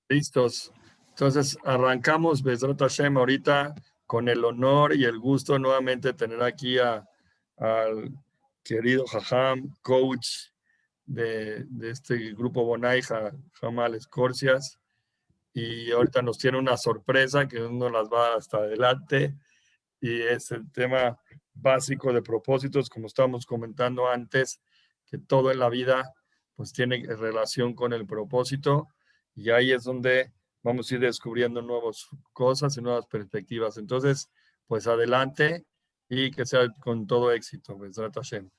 Listos. Entonces arrancamos Bezrat Hashem ahorita con el honor y el gusto nuevamente de tener aquí al querido Jajam, coach de este grupo Bonai, Jamal Escorcias. Y ahorita nos tiene una sorpresa que uno las va hasta adelante y es el tema básico de propósitos, como estábamos comentando antes, que todo en la vida pues tiene relación con el propósito y ahí es donde vamos a ir descubriendo nuevas cosas y nuevas perspectivas. Entonces, pues adelante y que sea con todo éxito. Bezrat Hashem.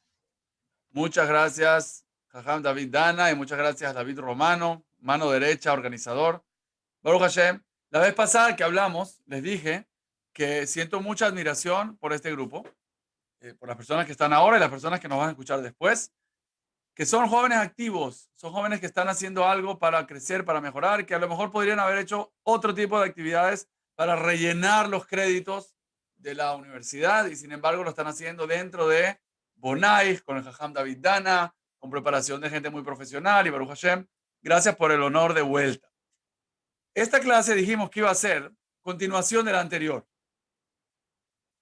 Muchas gracias, Jajam David Dana, y muchas gracias, David Romano, mano derecha, organizador. Baruch Hashem, la vez pasada que hablamos, les dije que siento mucha admiración por este grupo, por las personas que están ahora y las personas que nos van a escuchar después, que son jóvenes activos, son jóvenes que están haciendo algo para crecer, para mejorar, que a lo mejor podrían haber hecho otro tipo de actividades para rellenar los créditos de la universidad y sin embargo lo están haciendo dentro de Bonai, con el Jajam David Dana, con preparación de gente muy profesional y Baruch Hashem, gracias por el honor de vuelta. Esta clase dijimos que iba a ser continuación de la anterior.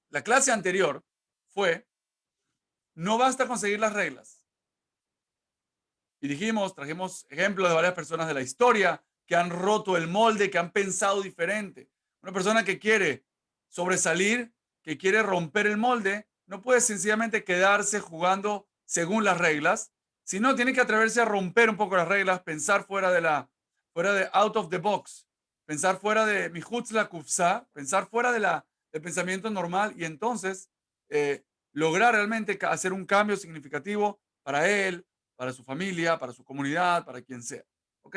La clase anterior fue, no basta conseguir las reglas. Y dijimos, trajimos ejemplos de varias personas de la historia que han roto el molde, que han pensado diferente. Una persona que quiere sobresalir, que quiere romper el molde, no puede sencillamente quedarse jugando según las reglas, sino tiene que atreverse a romper un poco las reglas, pensar fuera de out of the box, pensar fuera de mihutz la kufsa, pensar fuera del pensamiento normal y entonces lograr realmente hacer un cambio significativo para él, para su familia, para su comunidad, para quien sea. ¿Ok?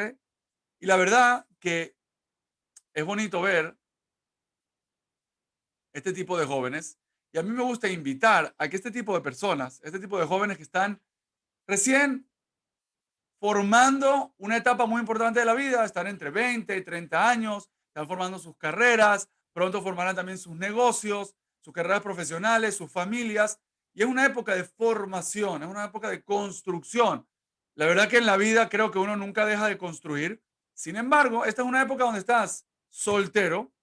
Y la verdad que es bonito ver este tipo de jóvenes y a mí me gusta invitar a que este tipo de personas, este tipo de jóvenes que están recién formando una etapa muy importante de la vida, están entre 20 y 30 años, están formando sus carreras, pronto formarán también sus negocios, sus carreras profesionales, sus familias, y es una época de formación, es una época de construcción. La verdad que en la vida creo que uno nunca deja de construir. Sin embargo, esta es una época donde estás soltero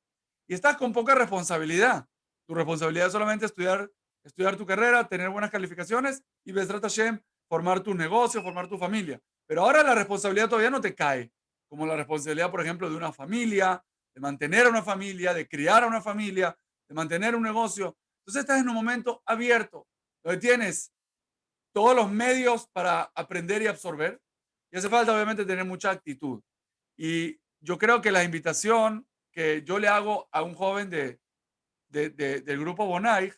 y estás con poca responsabilidad. Tu responsabilidad es solamente estudiar tu carrera, tener buenas calificaciones y Besrat Hashem, formar tu negocio, formar tu familia. Pero ahora la responsabilidad todavía no te cae, como la responsabilidad, por ejemplo, de una familia, de mantener a una familia, de criar a una familia, de mantener un negocio. Entonces estás en un momento abierto, donde tienes todos los medios para aprender y absorber. Y hace falta, obviamente, tener mucha actitud. Y yo creo que la invitación que yo le hago a un joven del grupo Bonai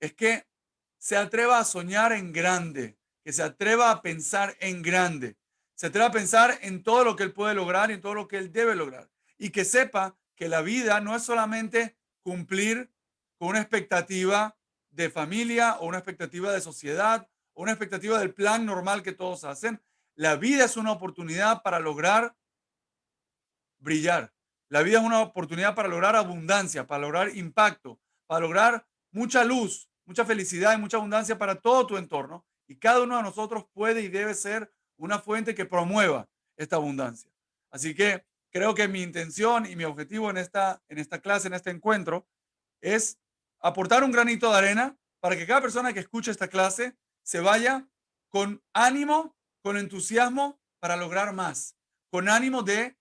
es que se atreva a soñar en grande, que se atreva a pensar en grande, se atreva a pensar en todo lo que él puede lograr y en todo lo que él debe lograr. Y que sepa que la vida no es solamente cumplir con una expectativa de familia o una expectativa de sociedad o una expectativa del plan normal que todos hacen. La vida es una oportunidad para lograr brillar. La vida es una oportunidad para lograr abundancia, para lograr impacto, para lograr mucha luz, mucha felicidad y mucha abundancia para todo tu entorno. Y cada uno de nosotros puede y debe ser una fuente que promueva esta abundancia. Así que creo que mi intención y mi objetivo en esta clase, en este encuentro, es aportar un granito de arena para que cada persona que escuche esta clase se vaya con ánimo, con entusiasmo para lograr más, con ánimo de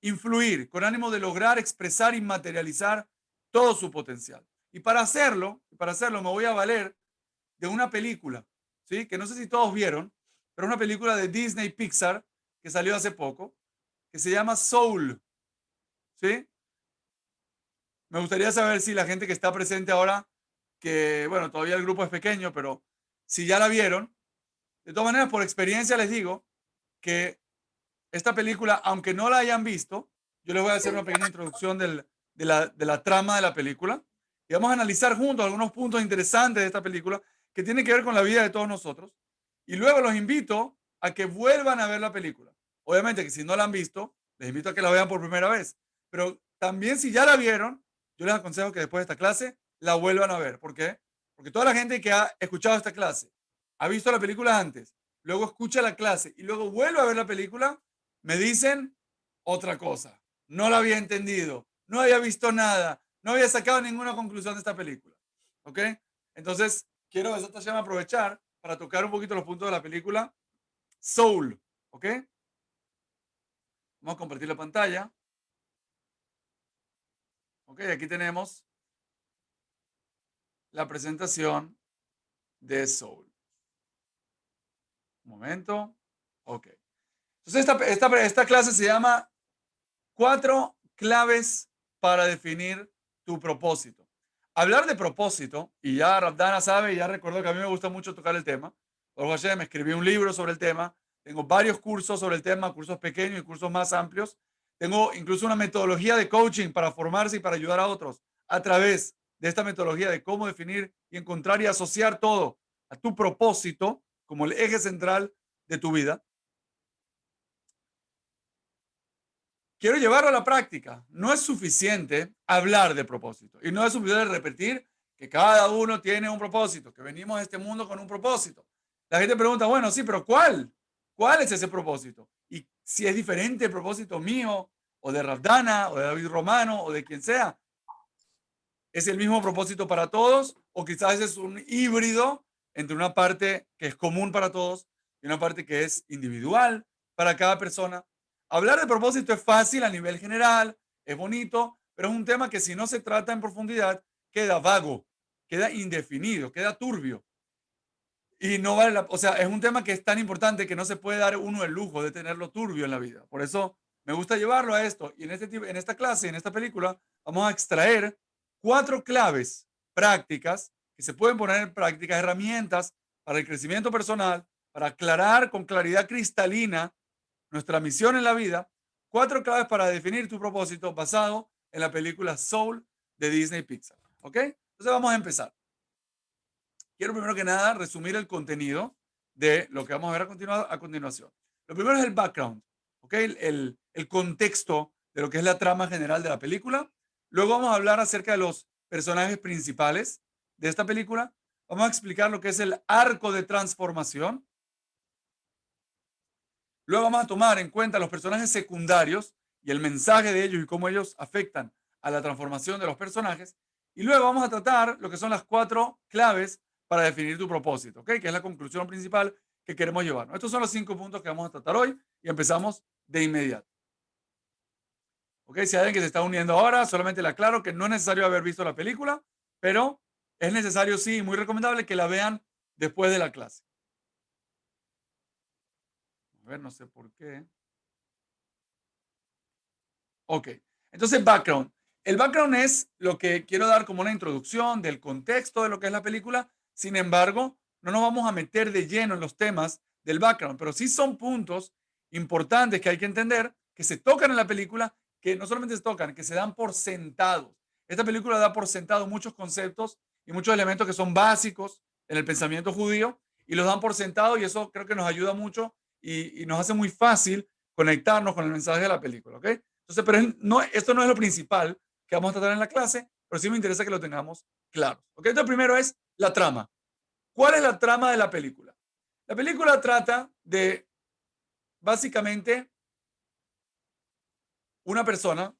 influir, con ánimo de lograr expresar y materializar todo su potencial. Y para hacerlo me voy a valer de una película, ¿sí? Que no sé si todos vieron, pero es una película de Disney Pixar que salió hace poco, que se llama Soul, ¿sí? Me gustaría saber si la gente que está presente ahora, que bueno, todavía el grupo es pequeño, pero si ya la vieron, de todas maneras, por experiencia les digo que esta película, aunque no la hayan visto, yo les voy a hacer una pequeña introducción de la trama de la película y vamos a analizar juntos algunos puntos interesantes de esta película que tienen que ver con la vida de todos nosotros. Y luego los invito a que vuelvan a ver la película. Obviamente que si no la han visto, les invito a que la vean por primera vez. Pero también si ya la vieron, yo les aconsejo que después de esta clase la vuelvan a ver. ¿Por qué? Porque toda la gente que ha escuchado esta clase, ha visto la película antes, luego escucha la clase y luego vuelve a ver la película, me dicen otra cosa. No la había entendido, no había visto nada, no había sacado ninguna conclusión de esta película. ¿Ok? Entonces, quiero aprovechar para tocar un poquito los puntos de la película Soul. ¿Ok? Vamos a compartir la pantalla. Ok, aquí tenemos la presentación de Soul. Un momento. Ok. Entonces, esta clase se llama 4 claves para definir tu propósito. Hablar de propósito, y ya Rabdana sabe, ya recordó que a mí me gusta mucho tocar el tema. Por Hashem, escribí un libro sobre el tema. Tengo varios cursos sobre el tema, cursos pequeños y cursos más amplios. Tengo incluso una metodología de coaching para formarse y para ayudar a otros a través de esta metodología de cómo definir y encontrar y asociar todo a tu propósito como el eje central de tu vida. Quiero llevarlo a la práctica. No es suficiente hablar de propósito y no es suficiente repetir que cada uno tiene un propósito, que venimos a este mundo con un propósito. La gente pregunta, bueno, sí, pero ¿cuál? ¿Cuál es ese propósito? Y si es diferente el propósito mío o de Rabdana o de David Romano o de quien sea, ¿es el mismo propósito para todos o quizás es un híbrido entre una parte que es común para todos y una parte que es individual para cada persona? Hablar de propósito es fácil a nivel general, es bonito, pero es un tema que si no se trata en profundidad queda vago, queda indefinido, queda turbio. Y no vale o sea, es un tema que es tan importante que no se puede dar uno el lujo de tenerlo turbio en la vida. Por eso me gusta llevarlo a esto. Y en esta clase, en esta película, vamos a extraer 4 claves prácticas que se pueden poner en práctica, herramientas para el crecimiento personal, para aclarar con claridad cristalina nuestra misión en la vida. 4 claves para definir tu propósito basado en la película Soul de Disney Pixar. ¿Ok? Entonces vamos a empezar. Quiero primero que nada resumir el contenido de lo que vamos a ver a continuación. Lo primero es el background, ¿ok? El contexto de lo que es la trama general de la película. Luego vamos a hablar acerca de los personajes principales de esta película. Vamos a explicar lo que es el arco de transformación. Luego vamos a tomar en cuenta los personajes secundarios y el mensaje de ellos y cómo ellos afectan a la transformación de los personajes. Y luego vamos a tratar lo que son las 4 claves para definir tu propósito, ¿ok? Que es la conclusión principal que queremos llevar. Estos son los 5 puntos que vamos a tratar hoy y empezamos de inmediato. ¿Ok? Si hay alguien que se está uniendo ahora, solamente le aclaro que no es necesario haber visto la película, pero es necesario, sí, muy recomendable que la vean después de la clase. A ver, no sé por qué. Ok, entonces background. El background es lo que quiero dar como una introducción del contexto de lo que es la película. Sin embargo, no nos vamos a meter de lleno en los temas del background, pero sí son puntos importantes que hay que entender, que se tocan en la película, que no solamente se tocan, que se dan por sentados. Esta película da por sentado muchos conceptos y muchos elementos que son básicos en el pensamiento judío y los dan por sentado y eso creo que nos ayuda mucho y nos hace muy fácil conectarnos con el mensaje de la película, ¿ok? Entonces, pero no, esto no es lo principal que vamos a tratar en la clase, pero sí me interesa que lo tengamos claro. ¿Ok? Entonces, primero es la trama. ¿Cuál es la trama de la película? La película trata de, básicamente, una persona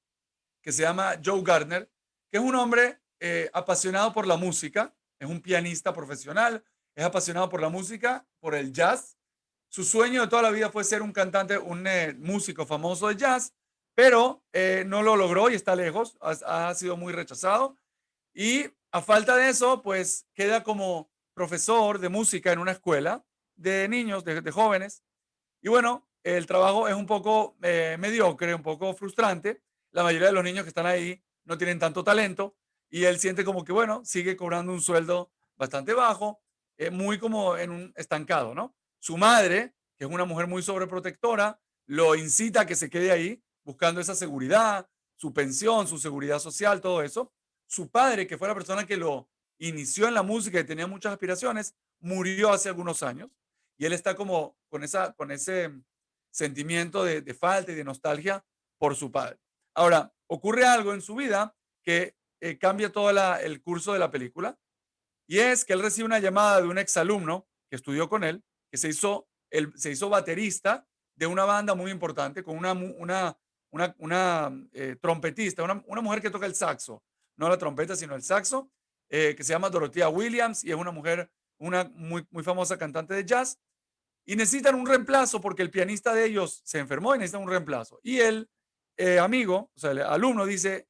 que se llama Joe Gardner, que es un hombre apasionado por la música, es un pianista profesional, es apasionado por la música, por el jazz. Su sueño de toda la vida fue ser un cantante, un músico famoso de jazz, pero no lo logró y está lejos, ha sido muy rechazado. Y a falta de eso, pues queda como profesor de música en una escuela de niños, de jóvenes. Y bueno, el trabajo es un poco mediocre, un poco frustrante. La mayoría de los niños que están ahí no tienen tanto talento y él siente como que, bueno, sigue cobrando un sueldo bastante bajo, muy como en un estancado, ¿no? Su madre, que es una mujer muy sobreprotectora, lo incita a que se quede ahí buscando esa seguridad, su pensión, su seguridad social, todo eso. Su padre, que fue la persona que lo inició en la música y tenía muchas aspiraciones, murió hace algunos años y él está como con ese sentimiento de falta y de nostalgia por su padre. Ahora, ocurre algo en su vida que cambia todo el curso de la película y es que él recibe una llamada de un exalumno que estudió con él, que se hizo baterista de una banda muy importante con una trompetista, una mujer que toca el saxo, no la trompeta, sino el saxo, que se llama Dorothea Williams y es una mujer, una muy famosa cantante de jazz. Y necesitan un reemplazo porque el pianista de ellos se enfermó y necesitan un reemplazo. Y el amigo, o sea, el alumno dice,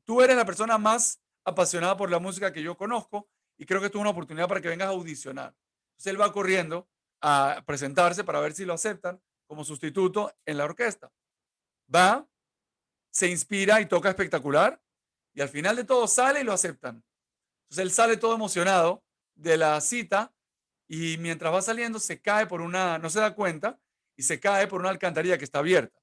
tú eres la persona más apasionada por la música que yo conozco y creo que esto es una oportunidad para que vengas a audicionar. Entonces él va corriendo a presentarse para ver si lo aceptan como sustituto en la orquesta. Va, se inspira y toca espectacular y al final de todo sale y lo aceptan. Entonces él sale todo emocionado de la cita y mientras va saliendo se cae por una, no se da cuenta, y se cae por una alcantarilla que está abierta.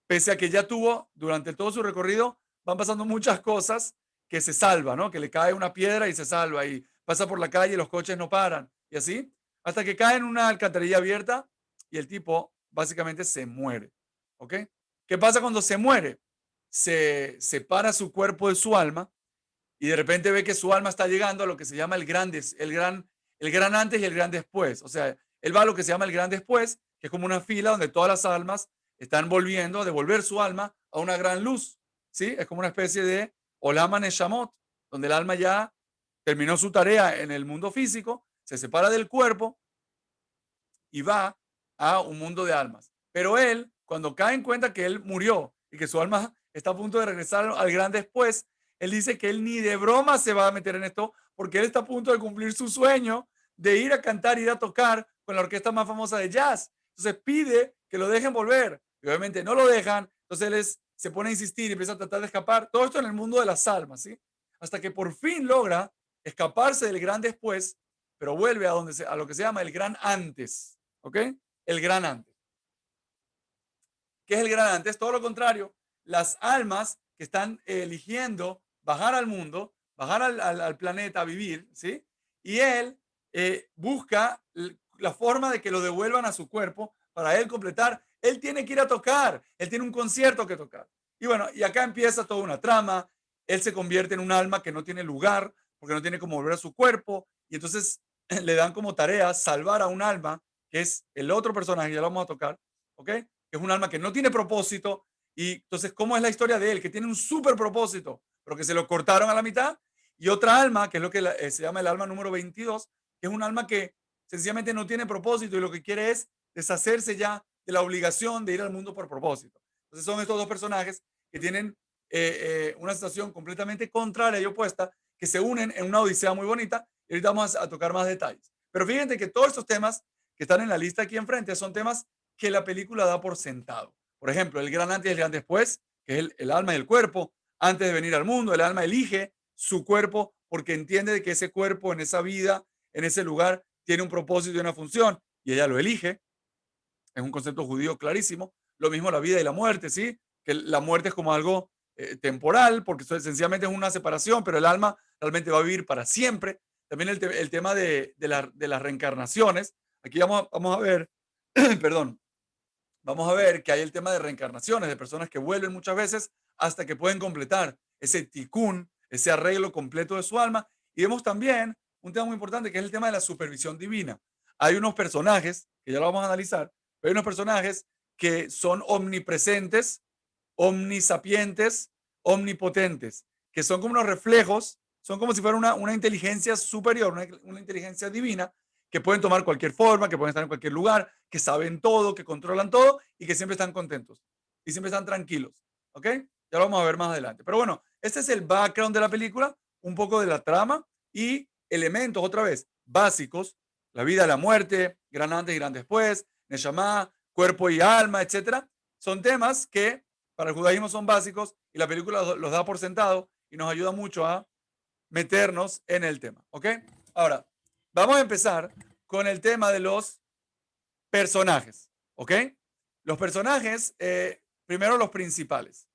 Pese a que ya tuvo, durante todo su recorrido, van pasando muchas cosas que se salva, ¿no? Que le cae una piedra y se salva y pasa por la calle y los coches no paran y así, hasta que cae en una alcantarilla abierta y el tipo básicamente se muere, ¿ok? ¿Qué pasa cuando se muere? Se separa su cuerpo de su alma y de repente ve que su alma está llegando a lo que se llama el gran antes y el gran después. O sea, él va a lo que se llama el gran después, que es como una fila donde todas las almas están volviendo a devolver su alma a una gran luz. ¿Sí? Es como una especie de Olama Neshamot, donde el alma ya terminó su tarea en el mundo físico, se separa del cuerpo y va a un mundo de almas. Pero él, cuando cae en cuenta que él murió y que su alma está a punto de regresar al gran después, él dice que él ni de broma se va a meter en esto porque él está a punto de cumplir su sueño de ir a cantar, ir a tocar con la orquesta más famosa de jazz. Entonces pide que lo dejen volver. Y obviamente no lo dejan. Entonces él se pone a insistir y empieza a tratar de escapar. Todo esto en el mundo de las almas, ¿sí? Hasta que por fin logra escaparse del gran después, pero vuelve a lo que se llama el gran antes. ¿Ok? El gran antes. ¿Qué es el gran antes? Todo lo contrario. Las almas que están eligiendo bajar al mundo, bajar al planeta a vivir, ¿sí? Y él busca la forma de que lo devuelvan a su cuerpo para él completar. Él tiene que ir a tocar, él tiene un concierto que tocar. Y bueno, y acá empieza toda una trama. Él se convierte en un alma que no tiene lugar porque no tiene cómo volver a su cuerpo. Y entonces le dan como tarea salvar a un alma que es el otro personaje, ya lo vamos a tocar, ¿ok? Que es un alma que no tiene propósito. Y entonces, ¿cómo es la historia de él? Que tiene un súper propósito, pero que se lo cortaron a la mitad. Y otra alma, que es lo que se llama el alma número 22, que es un alma que sencillamente no tiene propósito y lo que quiere es deshacerse ya de la obligación de ir al mundo por propósito. Entonces, son estos dos personajes que tienen una situación completamente contraria y opuesta, que se unen en una odisea muy bonita. Y ahorita vamos a tocar más detalles. Pero fíjense que todos estos temas que están en la lista aquí enfrente son temas que la película da por sentado. Por ejemplo, el gran antes y el gran después, que es el alma y el cuerpo. Antes de venir al mundo, el alma elige su cuerpo porque entiende de que ese cuerpo en esa vida, en ese lugar, tiene un propósito y una función, y ella lo elige. Es un concepto judío clarísimo. Lo mismo la vida y la muerte, ¿sí? Que la muerte es como algo temporal, porque sencillamente es una separación, pero el alma realmente va a vivir para siempre. También el tema de las reencarnaciones. Aquí vamos a ver, perdón, vamos a ver que hay el tema de reencarnaciones, de personas que vuelven muchas veces hasta que pueden completar ese tikkun, ese arreglo completo de su alma. Y vemos también un tema muy importante que es el tema de la supervisión divina. Hay unos personajes, que ya lo vamos a analizar, pero hay unos personajes que son omnipresentes, omnisapientes, omnipotentes, que son como unos reflejos, son como si fuera una inteligencia superior, una inteligencia divina, que pueden tomar cualquier forma, que pueden estar en cualquier lugar, que saben todo, que controlan todo y que siempre están contentos y siempre están tranquilos. ¿Ok? Ya lo vamos a ver más adelante. Pero bueno, este es el background de la película, un poco de la trama y elementos, otra vez, básicos, la vida, la muerte, gran antes y gran después, Neshama, cuerpo y alma, etcétera. Son temas que para el judaísmo son básicos y la película los da por sentado y nos ayuda mucho a meternos en el tema. ¿Ok? Ahora, vamos a empezar con el tema de los personajes. ¿Ok? Los personajes, primero los principales.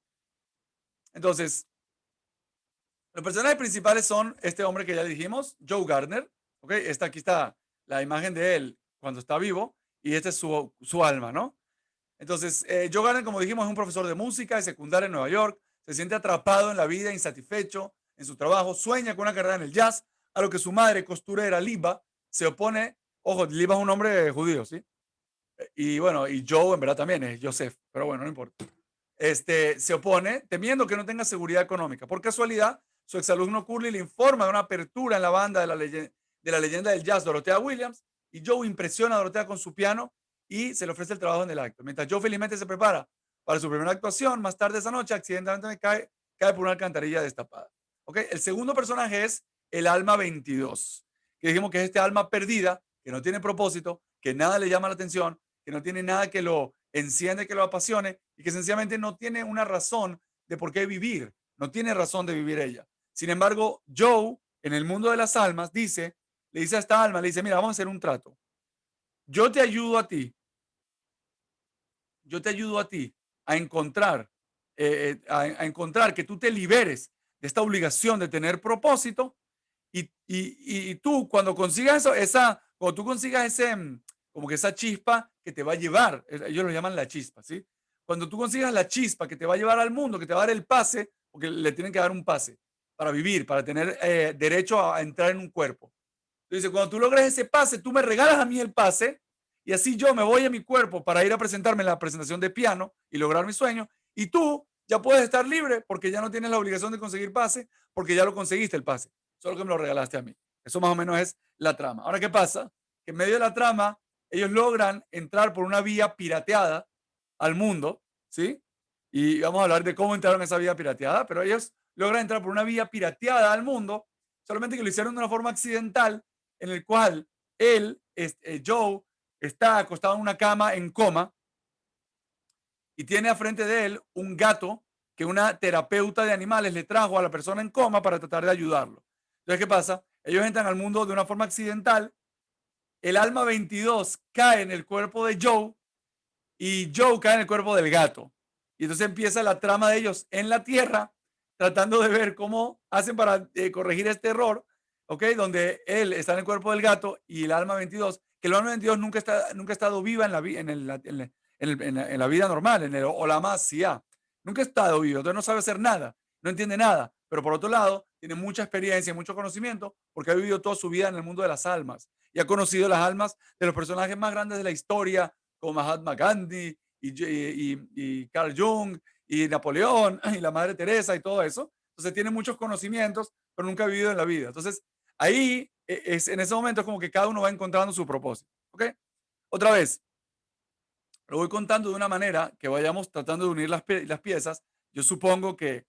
Entonces, los personajes principales son este hombre que ya dijimos, Joe Gardner. ¿Ok? Aquí está la imagen de él cuando está vivo y esta es su alma, ¿no? Entonces, Joe Gardner, como dijimos, es un profesor de música de secundaria en Nueva York. Se siente atrapado en la vida, insatisfecho en su trabajo, sueña con una carrera en el jazz, a lo que su madre, costurera Liba, se opone. Ojo, Liba es un hombre judío, ¿sí? Y bueno, y Joe en verdad también es Joseph, pero bueno, no importa. Se opone temiendo que no tenga seguridad económica. Por casualidad, su exalumno Curly le informa de una apertura en la banda de la leyenda del jazz Dorothea Williams, y Joe impresiona a Dorothea con su piano y se le ofrece el trabajo en el acto. Mientras Joe felizmente se prepara para su primera actuación, más tarde esa noche accidentalmente cae por una alcantarilla destapada. ¿Okay? El segundo personaje es el alma 22, que dijimos que es este alma perdida, que no tiene propósito, que nada le llama la atención, que no tiene nada que lo enciende, que lo apasione, y que sencillamente no tiene una razón de por qué vivir, no tiene razón de vivir ella. Sin embargo, Joe, en el mundo de las almas, le dice a esta alma, le dice, mira, vamos a hacer un trato. Yo te ayudo a ti, yo te ayudo a ti a encontrar, a encontrar que tú te liberes de esta obligación de tener propósito, y tú cuando consigas eso, cuando tú consigas como que esa chispa que te va a llevar, ellos lo llaman la chispa, ¿sí? Cuando tú consigas la chispa que te va a llevar al mundo, que te va a dar el pase, porque le tienen que dar un pase para vivir, para tener derecho a entrar en un cuerpo. Entonces, cuando tú logres ese pase, tú me regalas a mí el pase, y así yo me voy a mi cuerpo para ir a presentarme en la presentación de piano y lograr mi sueño, y tú ya puedes estar libre porque ya no tienes la obligación de conseguir pase, porque ya lo conseguiste el pase, solo que me lo regalaste a mí. Eso más o menos es la trama. Ahora, ¿qué pasa? Que en medio de la trama, ellos logran entrar por una vía pirateada al mundo, ¿sí? Y vamos a hablar de cómo entraron esa vía pirateada, pero ellos logran entrar por una vía pirateada al mundo, solamente que lo hicieron de una forma accidental, en el cual Joe, está acostado en una cama en coma, y tiene a frente de él un gato que una terapeuta de animales le trajo a la persona en coma para tratar de ayudarlo. Entonces, ¿qué pasa? Ellos entran al mundo de una forma accidental, el alma 22 cae en el cuerpo de Joe y Joe cae en el cuerpo del gato. Y entonces empieza la trama de ellos en la tierra, tratando de ver cómo hacen para corregir este error, ¿ok? Donde él está en el cuerpo del gato y el alma 22, que el alma 22 nunca ha estado viva en la vida normal, en el Olam Siá. Nunca ha estado vivo, entonces no sabe hacer nada, no entiende nada, pero por otro lado tiene mucha experiencia, mucho conocimiento, porque ha vivido toda su vida en el mundo de las almas y ha conocido las almas de los personajes más grandes de la historia, como Mahatma Gandhi y Carl Jung y Napoleón y la Madre Teresa y todo eso. Entonces tiene muchos conocimientos, pero nunca ha vivido en la vida. Entonces ahí en ese momento es como que cada uno va encontrando su propósito. ¿Ok? Otra vez, lo voy contando de una manera que vayamos tratando de unir las piezas. Yo supongo que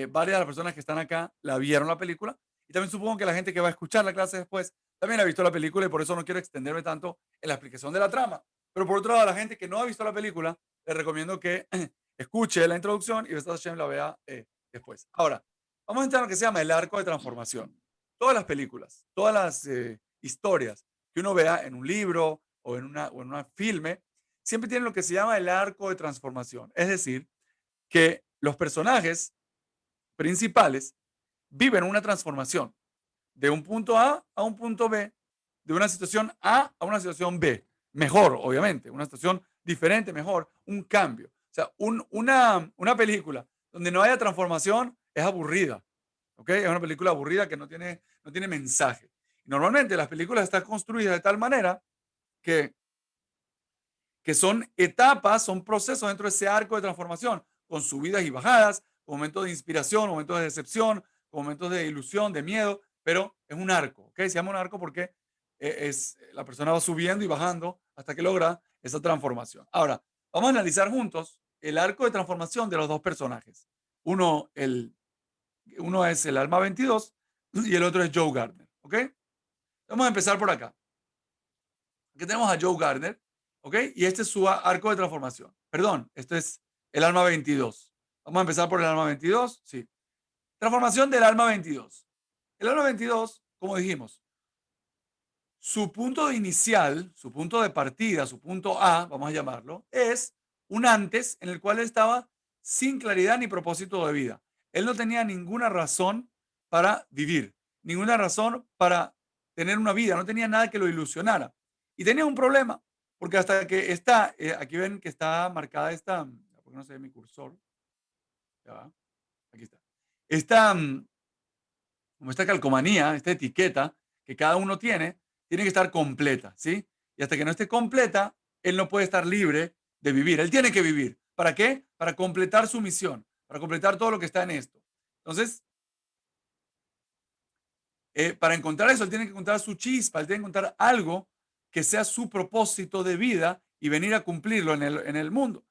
varias de las personas que están acá la vieron la película, y también supongo que la gente que va a escuchar la clase después también ha visto la película, y por eso no quiero extenderme tanto en la explicación de la trama. Pero por otro lado, a la gente que no ha visto la película, les recomiendo que escuche la introducción y Bestas Hashem la vea después. Ahora, vamos a entrar en lo que se llama el arco de transformación. Todas las películas, todas las historias que uno vea en un libro o en una filme, siempre tienen lo que se llama el arco de transformación. Es decir, que los personajes principales viven una transformación de un punto A un punto B, de una situación A una situación B. Mejor, obviamente, una situación diferente, mejor, un cambio. O sea, una película donde no haya transformación es aburrida. ¿Ok? Es una película aburrida que no tiene mensaje. Normalmente las películas están construidas de tal manera que son etapas, son procesos dentro de ese arco de transformación, con subidas y bajadas, con momentos de inspiración, momentos de decepción, con momentos de ilusión, de miedo, pero es un arco, ¿ok? Se llama un arco porque la persona va subiendo y bajando hasta que logra esa transformación. Ahora, vamos a analizar juntos el arco de transformación de los dos personajes. Uno, uno es el alma 22 y el otro es Joe Gardner, ¿ok? Vamos a empezar por acá. Aquí tenemos a Joe Gardner, ¿ok? Y este es su arco de transformación. Perdón, este es el alma 22. Vamos a empezar por el alma 22. Sí. Transformación del alma 22. El alma 22, como dijimos, su punto inicial, su punto de partida, su punto A, vamos a llamarlo, es un antes en el cual él estaba sin claridad ni propósito de vida. Él no tenía ninguna razón para vivir, ninguna razón para tener una vida, no tenía nada que lo ilusionara. Y tenía un problema, porque hasta que está, aquí ven que está marcada esta, ¿por qué no se ve mi cursor? Ya va, aquí está. Esta, como esta calcomanía, esta etiqueta que cada uno tiene que estar completa, ¿sí? Y hasta que no esté completa, él no puede estar libre de vivir. Él tiene que vivir. ¿Para qué? Para completar su misión, para completar todo lo que está en esto. Entonces, para encontrar eso, él tiene que encontrar su chispa, él tiene que encontrar algo que sea su propósito de vida y venir a cumplirlo en el mundo.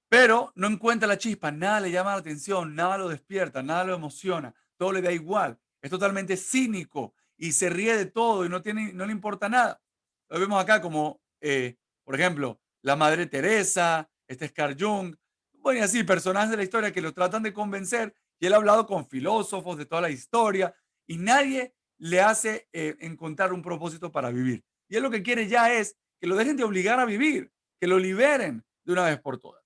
Pero no encuentra la chispa, nada le llama la atención, nada lo despierta, nada lo emociona, todo le da igual. Es totalmente cínico y se ríe de todo y no le importa nada. Lo vemos acá como, por ejemplo, la Madre Teresa, este es Carl Jung, bueno, y así, personajes de la historia que lo tratan de convencer y él ha hablado con filósofos de toda la historia y nadie le hace encontrar un propósito para vivir. Y él lo que quiere ya es que lo dejen de obligar a vivir, que lo liberen de una vez por todas.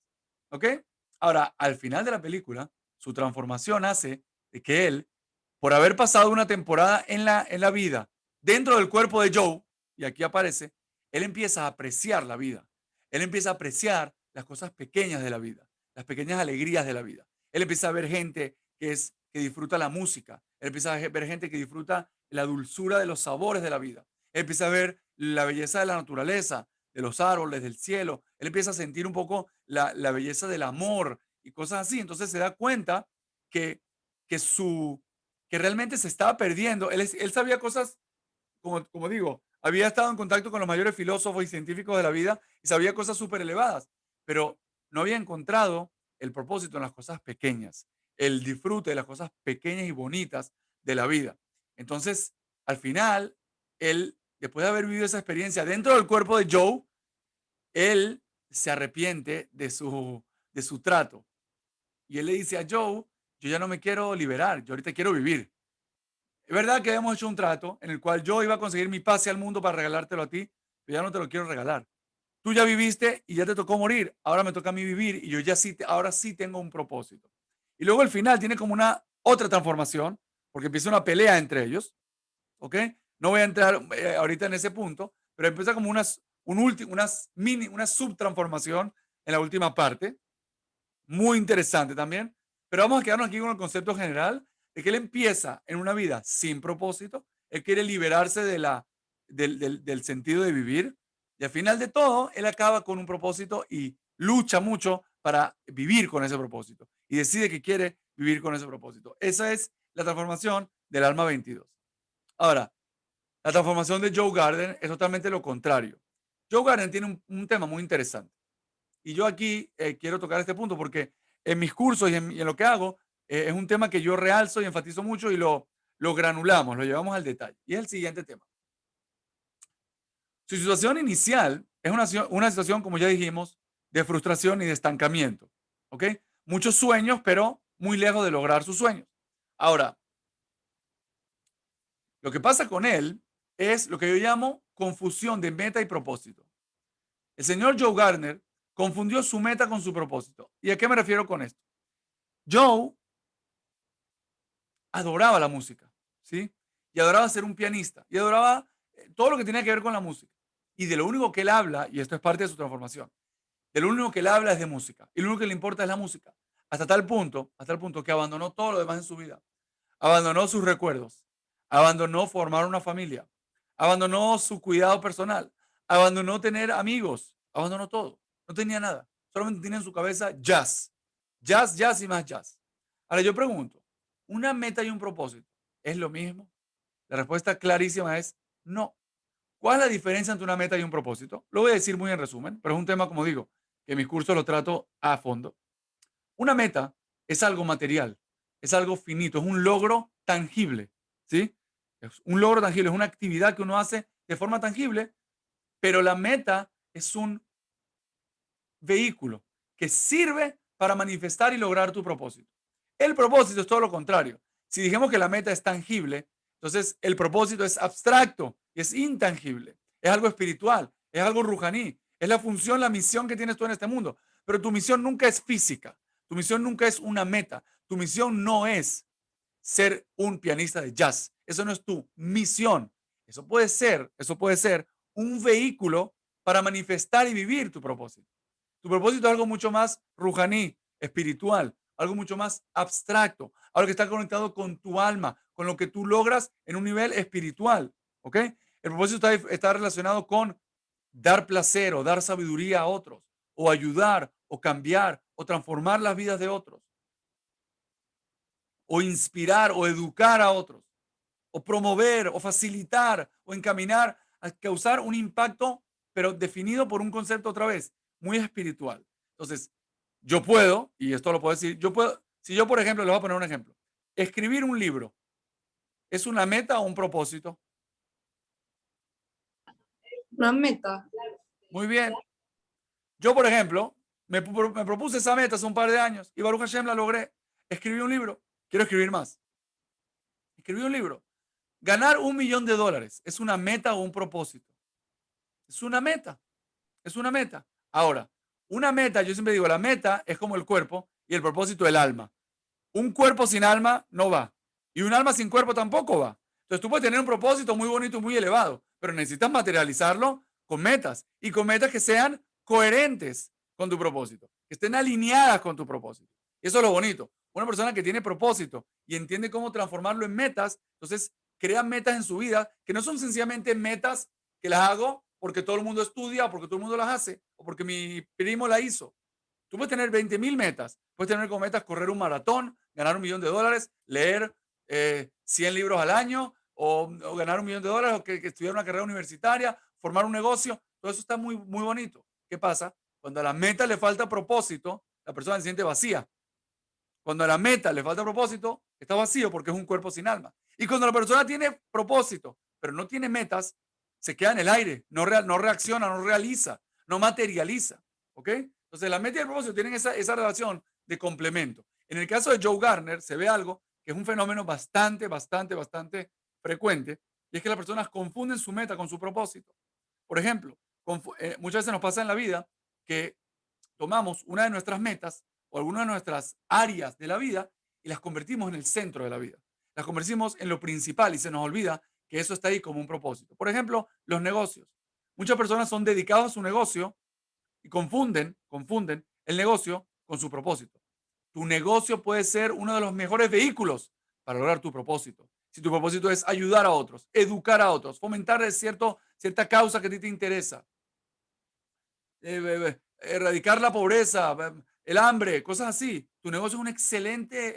¿Ok? Ahora, al final de la película, su transformación hace de que él, por haber pasado una temporada en la vida dentro del cuerpo de Joe, y aquí aparece, él empieza a apreciar la vida. Él empieza a apreciar las cosas pequeñas de la vida, las pequeñas alegrías de la vida. Él empieza a ver gente que disfruta la música. Él empieza a ver gente que disfruta la dulzura de los sabores de la vida. Él empieza a ver la belleza de la naturaleza, de los árboles, del cielo. Él empieza a sentir un poco la belleza del amor y cosas así. Entonces se da cuenta que, que, su, que realmente se estaba perdiendo. Él sabía cosas, como digo, había estado en contacto con los mayores filósofos y científicos de la vida y sabía cosas súper elevadas, pero no había encontrado el propósito en las cosas pequeñas, el disfrute de las cosas pequeñas y bonitas de la vida. Entonces, al final, él, después de haber vivido esa experiencia dentro del cuerpo de Joe, él se arrepiente de su trato. Y él le dice a Joe, yo ya no me quiero liberar, yo ahorita quiero vivir. Es verdad que habíamos hecho un trato en el cual yo iba a conseguir mi pase al mundo para regalártelo a ti, pero ya no te lo quiero regalar. Tú ya viviste y ya te tocó morir, ahora me toca a mí vivir y yo ya sí, ahora sí tengo un propósito. Y luego al final tiene como una otra transformación, porque empieza una pelea entre ellos, ¿ok? No voy a entrar ahorita en ese punto, pero empieza como una subtransformación en la última parte, muy interesante también, pero vamos a quedarnos aquí con el concepto general de que él empieza en una vida sin propósito, él quiere liberarse del sentido de vivir y al final de todo, él acaba con un propósito y lucha mucho para vivir con ese propósito y decide que quiere vivir con ese propósito. Esa es la transformación del alma 22. Ahora, la transformación de Joe Garden es totalmente lo contrario. Joe Garden tiene un tema muy interesante. Y yo aquí quiero tocar este punto porque en mis cursos y en lo que hago es un tema que yo realzo y enfatizo mucho y lo granulamos, lo llevamos al detalle. Y es el siguiente tema. Su situación inicial es una situación, como ya dijimos, de frustración y de estancamiento. ¿Ok? Muchos sueños, pero muy lejos de lograr sus sueños. Ahora, lo que pasa con él es lo que yo llamo confusión de meta y propósito. El señor Joe Gardner confundió su meta con su propósito. ¿Y a qué me refiero con esto? Joe adoraba la música, ¿sí? Y adoraba ser un pianista, y adoraba todo lo que tenía que ver con la música. Y de lo único que él habla, y esto es parte de su transformación, de lo único que él habla es de música, y lo único que le importa es la música, hasta tal punto que abandonó todo lo demás en su vida. Abandonó sus recuerdos, abandonó formar una familia, abandonó su cuidado personal, abandonó tener amigos, abandonó todo. No tenía nada, solamente tenía en su cabeza jazz, jazz, jazz y más jazz. Ahora yo pregunto, ¿una meta y un propósito es lo mismo? La respuesta clarísima es no. ¿Cuál es la diferencia entre una meta y un propósito? Lo voy a decir muy en resumen, pero es un tema, como digo, que en mis cursos lo trato a fondo. Una meta es algo material, es algo finito, es un logro tangible, ¿sí? Es un logro tangible, es una actividad que uno hace de forma tangible, pero la meta es un vehículo que sirve para manifestar y lograr tu propósito. El propósito es todo lo contrario. Si dijimos que la meta es tangible, entonces el propósito es abstracto y es intangible. Es algo espiritual, es algo rujaní, es la función, la misión que tienes tú en este mundo. Pero tu misión nunca es física, tu misión nunca es una meta, tu misión no es ser un pianista de jazz. Eso no es tu misión. Eso puede ser un vehículo para manifestar y vivir tu propósito. Tu propósito es algo mucho más rujaní, espiritual, algo mucho más abstracto, algo que está conectado con tu alma, con lo que tú logras en un nivel espiritual. ¿Ok? El propósito está relacionado con dar placer o dar sabiduría a otros, o ayudar, o cambiar, o transformar las vidas de otros, o inspirar, o educar a otros, o promover, o facilitar, o encaminar a causar un impacto, pero definido por un concepto otra vez, muy espiritual. Entonces, yo puedo, y esto lo puedo decir, yo puedo, si yo, por ejemplo, les voy a poner un ejemplo, escribir un libro, ¿es una meta o un propósito? Una meta. Muy bien. Yo, por ejemplo, me propuse esa meta hace un par de años y Baruch Hashem la logré. Escribí un libro. Quiero escribir más. Escribí un libro. Ganar $1.000.000, ¿es una meta o un propósito? Es una meta. Es una meta. Ahora, una meta, yo siempre digo, la meta es como el cuerpo y el propósito el alma. Un cuerpo sin alma no va. Y un alma sin cuerpo tampoco va. Entonces tú puedes tener un propósito muy bonito y muy elevado, pero necesitas materializarlo con metas y con metas que sean coherentes con tu propósito, que estén alineadas con tu propósito. Y eso es lo bonito. Una persona que tiene propósito y entiende cómo transformarlo en metas, entonces crea metas en su vida que no son sencillamente metas que las hago porque todo el mundo estudia o porque todo el mundo las hace o porque mi primo la hizo. Tú puedes tener 20.000 metas. Puedes tener como metas correr un maratón, ganar $1.000.000, leer 100 libros al año o ganar $1.000.000 o que estudiar una carrera universitaria, formar un negocio. Todo eso está muy, muy bonito. ¿Qué pasa? Cuando a la meta le falta propósito, la persona se siente vacía. Cuando a la meta le falta propósito, está vacío porque es un cuerpo sin alma. Y cuando la persona tiene propósito, pero no tiene metas, se queda en el aire, no reacciona, no realiza, no materializa. ¿Ok? Entonces, la meta y el propósito tienen esa relación de complemento. En el caso de Joe Garner, se ve algo que es un fenómeno bastante, bastante, bastante frecuente, y es que las personas confunden su meta con su propósito. Por ejemplo, muchas veces nos pasa en la vida que tomamos una de nuestras metas o alguna de nuestras áreas de la vida y las convertimos en el centro de la vida. Las convertimos en lo principal y se nos olvida que eso está ahí como un propósito. Por ejemplo, los negocios. Muchas personas son dedicadas a su negocio y confunden el negocio con su propósito. Tu negocio puede ser uno de los mejores vehículos para lograr tu propósito. Si tu propósito es ayudar a otros, educar a otros, fomentar cierta causa que a ti te interesa, erradicar la pobreza, el hambre, cosas así. Tu negocio es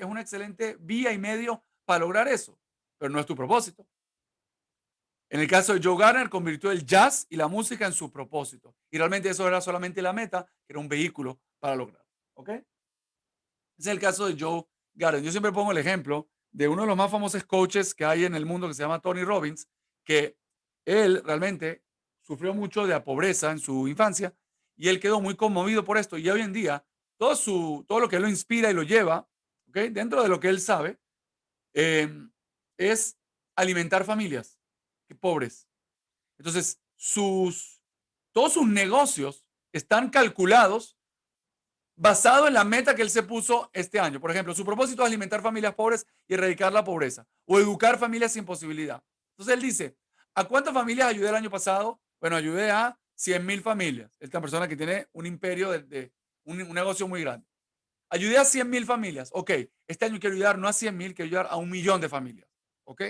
una excelente vía y medio para lograr eso, pero no es tu propósito. En el caso de Joe Garner, convirtió el jazz y la música en su propósito. Y realmente eso era solamente la meta, que era un vehículo para lograr. ¿Ok? Ese es el caso de Joe Garner. Yo siempre pongo el ejemplo de uno de los más famosos coaches que hay en el mundo, que se llama Tony Robbins, que él realmente sufrió mucho de la pobreza en su infancia y él quedó muy conmovido por esto. Y hoy en día, todo lo que él lo inspira y lo lleva, ¿okay? Dentro de lo que él sabe, eh, es alimentar familias pobres. Entonces, todos sus negocios están calculados basado en la meta que él se puso este año. Por ejemplo, su propósito es alimentar familias pobres y erradicar la pobreza o educar familias sin posibilidad. Entonces él dice, ¿a cuántas familias ayudé el año pasado? Bueno, ayudé a 100.000 familias. Esta persona que tiene un imperio de un negocio muy grande. Ayudé a 100.000 familias. Ok, este año quiero ayudar no a 100.000, quiero ayudar a 1.000.000 de familias. Ok,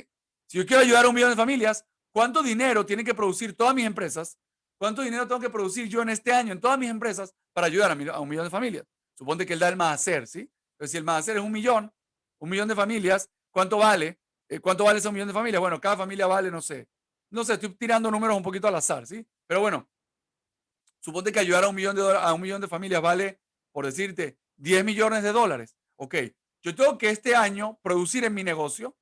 si yo quiero ayudar a 1.000.000 de familias, ¿cuánto dinero tienen que producir todas mis empresas? ¿Cuánto dinero tengo que producir yo en este año en todas mis empresas para ayudar a 1.000.000 de familias? Suponte que él da el hacer, ¿sí? Entonces, si el hacer es 1.000.000 de familias, ¿cuánto vale? ¿Cuánto vale ese 1.000.000 de familias? Bueno, cada familia vale, no sé, estoy tirando números un poquito al azar, ¿sí? Pero bueno, suponte que ayudar a 1.000.000 a 1.000.000 de familias vale, por decirte, $10.000.000. Ok, yo tengo que este año producir en mi negocio,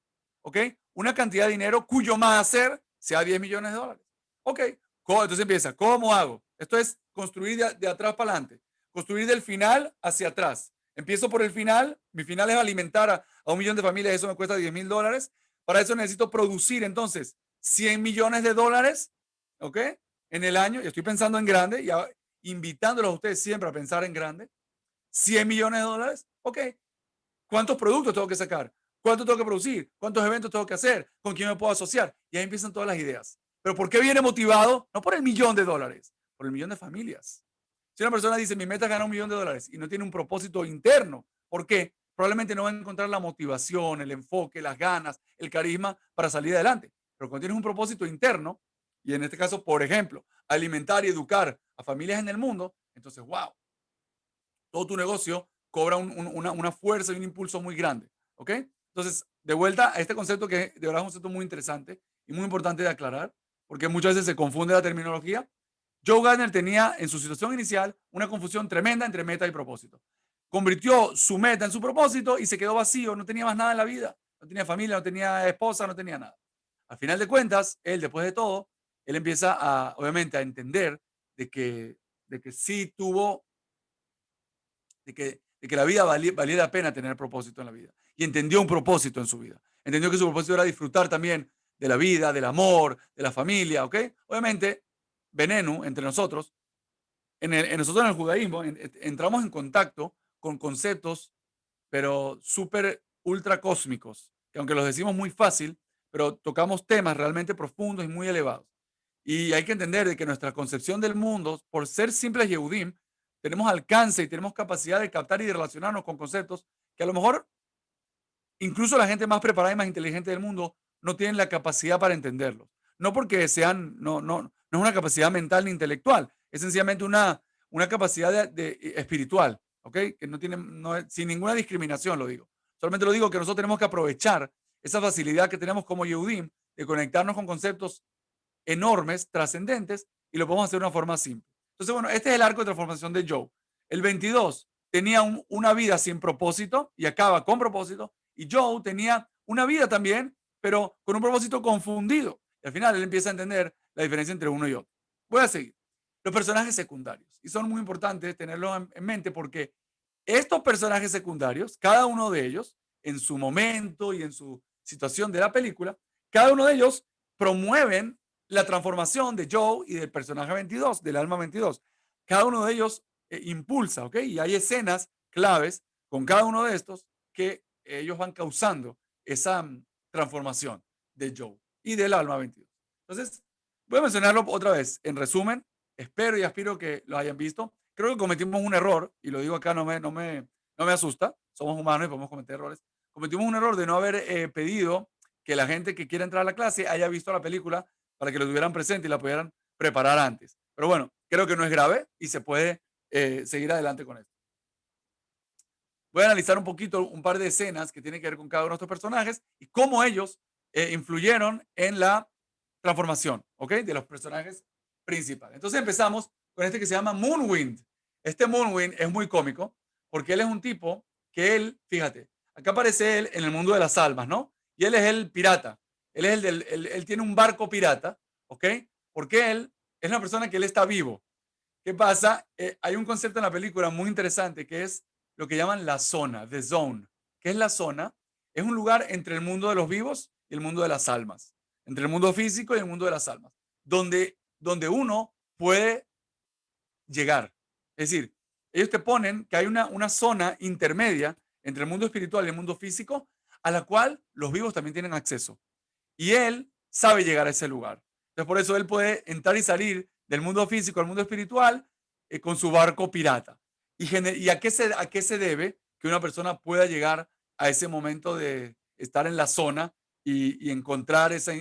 ok, una cantidad de dinero cuyo hacer sea $10.000.000. Ok, entonces empieza, ¿cómo hago? Esto es construir de atrás para adelante, construir del final hacia atrás. Empiezo por el final, mi final es alimentar a 1.000.000 de familias, eso me cuesta $10.000. Para eso necesito producir entonces $100.000.000, ¿ok? En el año, y estoy pensando en grande, y invitándolos a ustedes siempre a pensar en grande, $100.000.000, ok. ¿Cuántos productos tengo que sacar? ¿Cuánto tengo que producir? ¿Cuántos eventos tengo que hacer? ¿Con quién me puedo asociar? Y ahí empiezan todas las ideas. ¿Pero por qué viene motivado? No por el $1.000.000, por el millón de familias. Si una persona dice, mi meta es ganar $1.000.000 y no tiene un propósito interno, ¿por qué? Probablemente no va a encontrar la motivación, el enfoque, las ganas, el carisma para salir adelante. Pero cuando tienes un propósito interno, y en este caso, por ejemplo, alimentar y educar a familias en el mundo, entonces, wow, todo tu negocio cobra una fuerza y un impulso muy grande, ¿ok? Entonces, de vuelta a este concepto que de verdad es un concepto muy interesante y muy importante de aclarar, porque muchas veces se confunde la terminología. Joe Gardner tenía en su situación inicial una confusión tremenda entre meta y propósito. Convirtió su meta en su propósito y se quedó vacío, no tenía más nada en la vida, no tenía familia, no tenía esposa, no tenía nada. Al final de cuentas, él, después de todo, él empieza a, obviamente, a entender de que sí tuvo, de que la vida valía la pena tener propósito en la vida. Y entendió un propósito en su vida. Entendió que su propósito era disfrutar también de la vida, del amor, de la familia, ¿ok? Obviamente, veneno entre nosotros, nosotros en el judaísmo entramos en contacto con conceptos, pero súper ultra cósmicos, que aunque los decimos muy fácil, pero tocamos temas realmente profundos y muy elevados. Y hay que entender de que nuestra concepción del mundo, por ser simples Yehudim, tenemos alcance y tenemos capacidad de captar y de relacionarnos con conceptos que a lo mejor incluso la gente más preparada y más inteligente del mundo no tienen la capacidad para entenderlos. No porque sean, no es una capacidad mental ni intelectual, es sencillamente una capacidad espiritual, ¿ok? Que no tiene, sin ninguna discriminación lo digo. Solamente lo digo que nosotros tenemos que aprovechar esa facilidad que tenemos como Yehudim de conectarnos con conceptos enormes, trascendentes, y lo podemos hacer de una forma simple. Entonces, bueno, este es el arco de transformación de Joe. El 22 tenía una vida sin propósito y acaba con propósito, y Joe tenía una vida también, pero con un propósito confundido. Y al final él empieza a entender la diferencia entre uno y otro. Voy a seguir. Los personajes secundarios. Y son muy importantes tenerlos en mente porque estos personajes secundarios, cada uno de ellos, en su momento y en su situación de la película, cada uno de ellos promueven la transformación de Joe y del personaje 22, del alma 22. Cada uno de ellos impulsa, ¿ok? Y hay escenas claves con cada uno de estos que ellos van causando esa transformación de Joe y del alma 22. Entonces, voy a mencionarlo otra vez. En resumen, espero y aspiro que lo hayan visto. Creo que cometimos un error, y lo digo acá, no me asusta, somos humanos y podemos cometer errores. Cometimos un error de no haber pedido que la gente que quiera entrar a la clase haya visto la película para que lo tuvieran presente y la pudieran preparar antes. Pero bueno, creo que no es grave y se puede seguir adelante con esto. Voy a analizar un poquito un par de escenas que tienen que ver con cada uno de estos personajes y cómo ellos influyeron en la transformación, ¿ok? De los personajes principales. Entonces empezamos con este que se llama Moonwind. Este Moonwind es muy cómico porque él es un tipo que él, fíjate, acá aparece él en el mundo de las almas, ¿no? Y él es el pirata. Él es él tiene un barco pirata, ¿ok? Porque él es una persona que él está vivo. ¿Qué pasa? Hay un concepto en la película muy interesante que es lo que llaman la zona, the zone. ¿Qué es la zona? Es un lugar entre el mundo de los vivos y el mundo de las almas, entre el mundo físico y el mundo de las almas, donde uno puede llegar. Es decir, ellos te ponen que hay una zona intermedia entre el mundo espiritual y el mundo físico a la cual los vivos también tienen acceso. Y él sabe llegar a ese lugar. Entonces, por eso él puede entrar y salir del mundo físico al mundo espiritual con su barco pirata. ¿Y a qué se debe que una persona pueda llegar a ese momento de estar en la zona y encontrar esa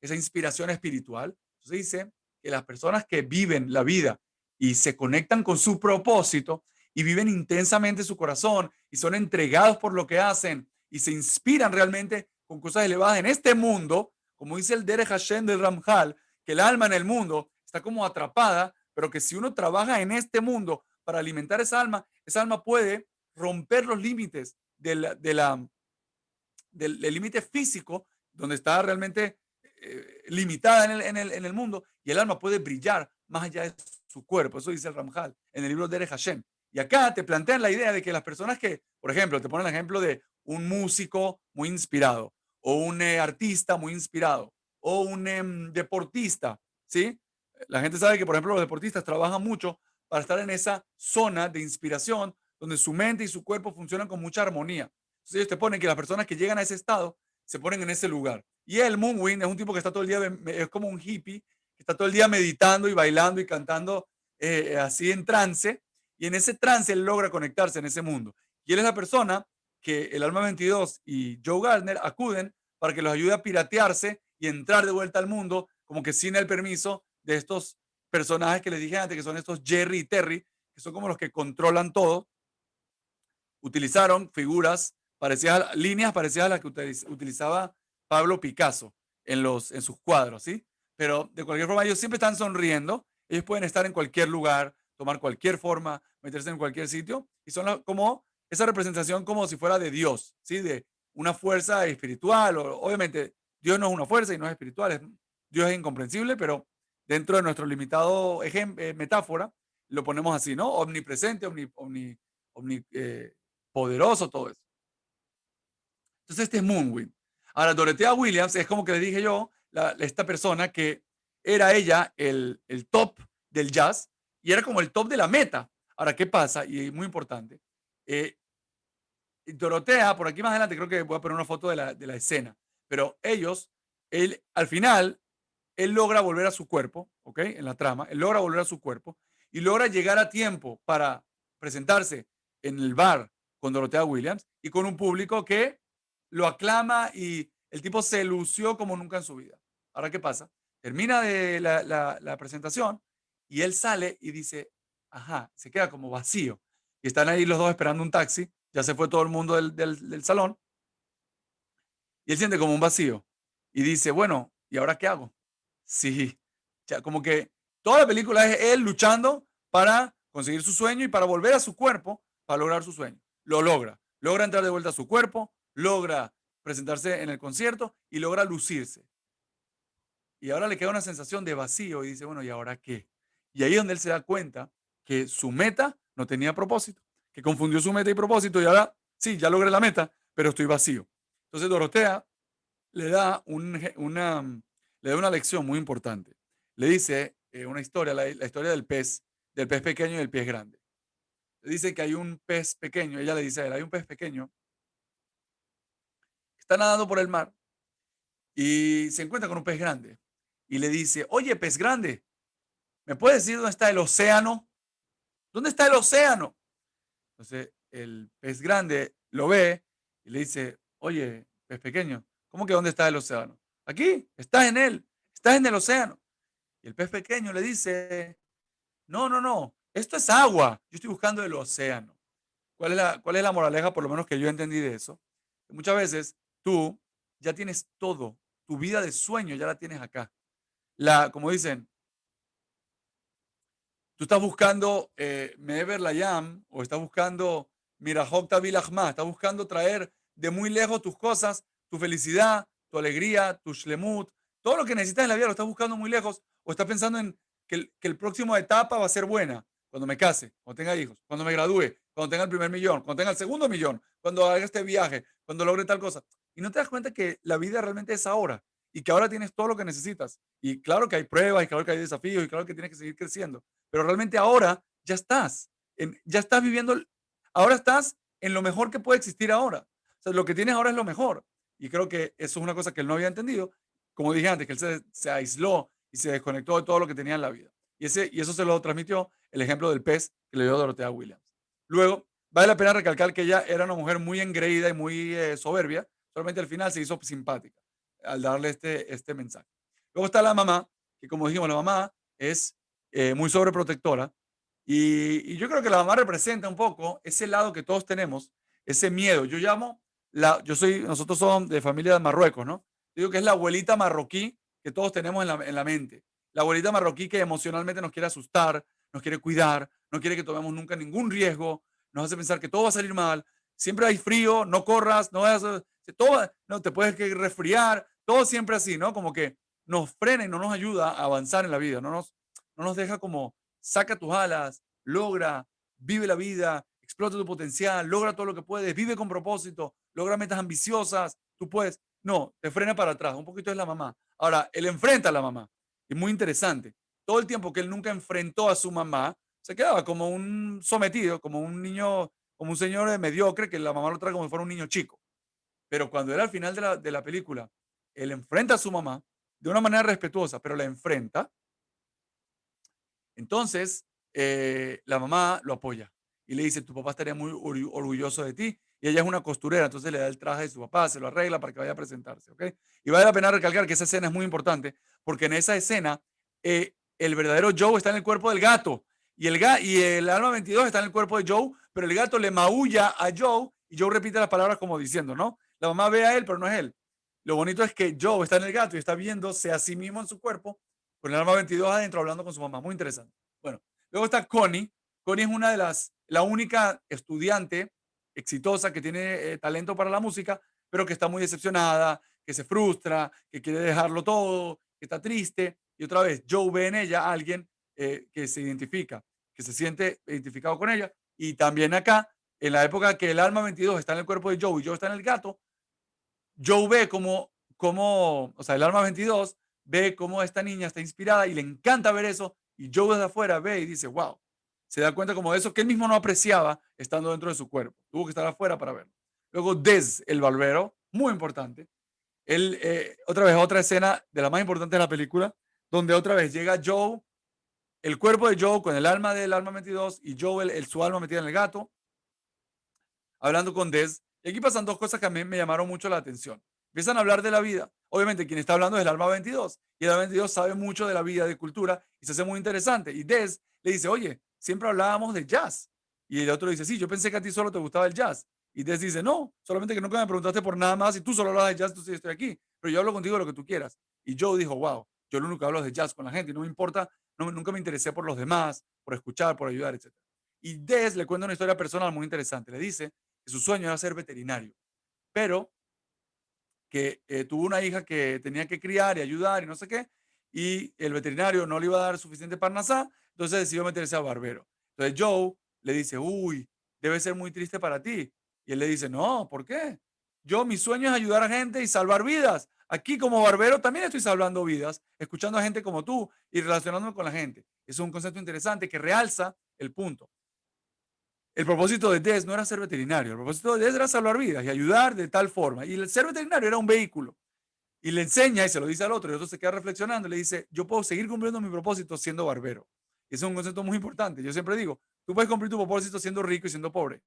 inspiración espiritual? Entonces dice que las personas que viven la vida y se conectan con su propósito y viven intensamente su corazón y son entregados por lo que hacen y se inspiran realmente con cosas elevadas en este mundo, como dice el Derech Hashem del Ramjal, que el alma en el mundo está como atrapada, pero que si uno trabaja en este mundo para alimentar esa alma puede romper los límites del límite físico, donde está realmente limitada en el mundo, y el alma puede brillar más allá de su cuerpo. Eso dice el Ramjal en el libro de Hashem. Y acá te plantean la idea de que las personas que, por ejemplo, te ponen el ejemplo de un músico muy inspirado, o un artista muy inspirado, o un deportista, ¿sí? La gente sabe que, por ejemplo, los deportistas trabajan mucho para estar en esa zona de inspiración donde su mente y su cuerpo funcionan con mucha armonía. Entonces ellos te ponen que las personas que llegan a ese estado se ponen en ese lugar. Y el Moonwind es un tipo que está todo el día, es como un hippie, que está todo el día meditando y bailando y cantando así en trance. Y en ese trance él logra conectarse en ese mundo. Y él es la persona que el Alma 22 y Joe Gardner acuden para que los ayude a piratearse y entrar de vuelta al mundo como que sin el permiso de estos personajes que les dije antes, que son estos Jerry y Terry, que son como los que controlan todo. Utilizaron figuras parecidas, líneas parecidas a las que utilizaba Pablo Picasso en sus cuadros, ¿sí? Pero de cualquier forma ellos siempre están sonriendo, ellos pueden estar en cualquier lugar, tomar cualquier forma, meterse en cualquier sitio, y son como esa representación como si fuera de Dios, ¿sí? De una fuerza espiritual, obviamente Dios no es una fuerza y no es espiritual, Dios es incomprensible, pero dentro de nuestro limitado metáfora, lo ponemos así, ¿no? Omnipresente, poderoso, todo eso. Entonces este es Moonwind. Ahora, Dorothea Williams es como que le dije yo, esta persona que era ella el top del jazz y era como el top de la meta. Ahora, ¿qué pasa? Y muy importante. Dorothea, por aquí más adelante creo que voy a poner una foto de la escena, pero al final, él logra volver a su cuerpo, ¿ok? En la trama, él logra volver a su cuerpo y logra llegar a tiempo para presentarse en el bar con Dorothea Williams y con un público que lo aclama y el tipo se lució como nunca en su vida. Ahora, ¿qué pasa? Termina de la presentación y él sale y dice, ajá, se queda como vacío. Y están ahí los dos esperando un taxi, ya se fue todo el mundo del salón y él siente como un vacío y dice, bueno, ¿y ahora qué hago? Sí, ya como que toda la película es él luchando para conseguir su sueño y para volver a su cuerpo para lograr su sueño. Lo logra entrar de vuelta a su cuerpo, logra presentarse en el concierto y logra lucirse. Y ahora le queda una sensación de vacío y dice, bueno, ¿y ahora qué? Y ahí es donde él se da cuenta que su meta no tenía propósito, que confundió su meta y propósito y ahora, sí, ya logré la meta, pero estoy vacío. Entonces Dorotea le da una lección muy importante. Le dice una historia, la historia del pez pequeño y del pez grande. Le dice que hay un pez pequeño, ella le dice a él, hay un pez pequeño que está nadando por el mar y se encuentra con un pez grande y le dice, oye, pez grande, ¿me puedes decir dónde está el océano? ¿Dónde está el océano? Entonces el pez grande lo ve y le dice, oye, pez pequeño, ¿cómo que dónde está el océano? Aquí, estás en él, estás en el océano. Y el pez pequeño le dice, no, no, no, esto es agua, yo estoy buscando el océano. ¿Cuál es la moraleja, por lo menos que yo entendí de eso? Que muchas veces tú ya tienes todo, tu vida de sueño ya la tienes acá. Como dicen, tú estás buscando Mever Layam o estás buscando Mirahok Tabil Ahmad, estás buscando traer de muy lejos tus cosas, tu felicidad, tu alegría, tu shlemut, todo lo que necesitas en la vida lo estás buscando muy lejos o estás pensando en que el próximo etapa va a ser buena, cuando me case, cuando tenga hijos, cuando me gradúe, cuando tenga el primer millón, cuando tenga el segundo millón, cuando haga este viaje, cuando logre tal cosa. Y no te das cuenta que la vida realmente es ahora y que ahora tienes todo lo que necesitas. Y claro que hay pruebas y claro que hay desafíos y claro que tienes que seguir creciendo, pero realmente ahora ya estás viviendo, ahora estás en lo mejor que puede existir ahora. O sea, lo que tienes ahora es lo mejor. Y creo que eso es una cosa que él no había entendido. Como dije antes, que él se aisló y se desconectó de todo lo que tenía en la vida. Y eso se lo transmitió el ejemplo del pez que le dio Dorothea Williams. Luego, vale la pena recalcar que ella era una mujer muy engreída y muy soberbia. Solamente al final se hizo simpática al darle este mensaje. Luego está la mamá, que como dijimos, la mamá es muy sobreprotectora. Y yo creo que la mamá representa un poco ese lado que todos tenemos, ese miedo. Nosotros somos de familia de Marruecos, ¿no? Digo que es la abuelita marroquí que todos tenemos en la mente. La abuelita marroquí que emocionalmente nos quiere asustar, nos quiere cuidar, no quiere que tomemos nunca ningún riesgo, nos hace pensar que todo va a salir mal. Siempre hay frío, no corras, no te puedes resfriar, todo siempre así, ¿no? Como que nos frena y no nos ayuda a avanzar en la vida, no nos deja como saca tus alas, logra, vive la vida, explota tu potencial, logra todo lo que puedes, vive con propósito, logra metas ambiciosas, tú puedes. No, te frena para atrás, un poquito es la mamá. Ahora, él enfrenta a la mamá. Es muy interesante. Todo el tiempo que él nunca enfrentó a su mamá, se quedaba como un sometido, como un niño, como un señor mediocre que la mamá lo trae como si fuera un niño chico. Pero cuando era al final de la película, él enfrenta a su mamá de una manera respetuosa, pero la enfrenta. Entonces, la mamá lo apoya y le dice, tu papá estaría muy orgulloso de ti. Y ella es una costurera, entonces le da el traje de su papá, se lo arregla para que vaya a presentarse, ¿ok? Y vale la pena recalcar que esa escena es muy importante porque en esa escena el verdadero Joe está en el cuerpo del gato y el alma 22 está en el cuerpo de Joe, pero el gato le maulla a Joe y Joe repite las palabras como diciendo, ¿no? La mamá ve a él, pero no es él. Lo bonito es que Joe está en el gato y está viéndose a sí mismo en su cuerpo, con el alma 22 adentro hablando con su mamá. Muy interesante. Bueno, luego está Connie. Connie es la única estudiante exitosa que tiene talento para la música, pero que está muy decepcionada, que se frustra, que quiere dejarlo todo, que está triste. Y otra vez, Joe ve en ella a alguien que se identifica, que se siente identificado con ella. Y también acá, en la época que el alma 22 está en el cuerpo de Joe y Joe está en el gato, Joe ve o sea, el alma 22 ve cómo esta niña está inspirada y le encanta ver eso. Y Joe desde afuera ve y dice, wow, se da cuenta como de eso que él mismo no apreciaba estando dentro de su cuerpo. Tuvo que estar afuera para verlo. Luego Dez, el barbero, muy importante. Él, otra vez, otra escena de la más importante de la película, donde otra vez llega Joe, el cuerpo de Joe con el alma del alma 22 y Joe, su alma metida en el gato, hablando con Dez. Y aquí pasan dos cosas que a mí me llamaron mucho la atención. Empiezan a hablar de la vida. Obviamente, quien está hablando es el alma 22. Y el alma 22 sabe mucho de la vida, de cultura, y se hace muy interesante. Y Dez le dice, oye, siempre hablábamos de jazz. Y el otro dice, sí, yo pensé que a ti solo te gustaba el jazz. Y Dez dice, no, solamente que nunca me preguntaste por nada más y tú solo hablas de jazz, entonces yo estoy aquí. Pero yo hablo contigo de lo que tú quieras. Y Joe dijo, wow, yo lo único que hablo es de jazz con la gente y no me importa, nunca me interesé por los demás, por escuchar, por ayudar, etc. Y Dez le cuenta una historia personal muy interesante. Le dice que su sueño era ser veterinario, pero que tuvo una hija que tenía que criar y ayudar y no sé qué, y el veterinario no le iba a dar suficiente parnasá, entonces decidió meterse a barbero. Entonces Joe le dice, uy, debe ser muy triste para ti. Y él le dice, no, ¿por qué? Mi sueño es ayudar a gente y salvar vidas. Aquí como barbero también estoy salvando vidas, escuchando a gente como tú y relacionándome con la gente. Es un concepto interesante que realza el punto. El propósito de Dez no era ser veterinario, el propósito de Dez era salvar vidas y ayudar de tal forma. Y el ser veterinario era un vehículo. Y le enseña y se lo dice al otro, y el otro se queda reflexionando y le dice, yo puedo seguir cumpliendo mi propósito siendo barbero. Y ese es un concepto muy importante. Yo siempre digo, tú puedes cumplir tu propósito siendo rico y siendo pobre.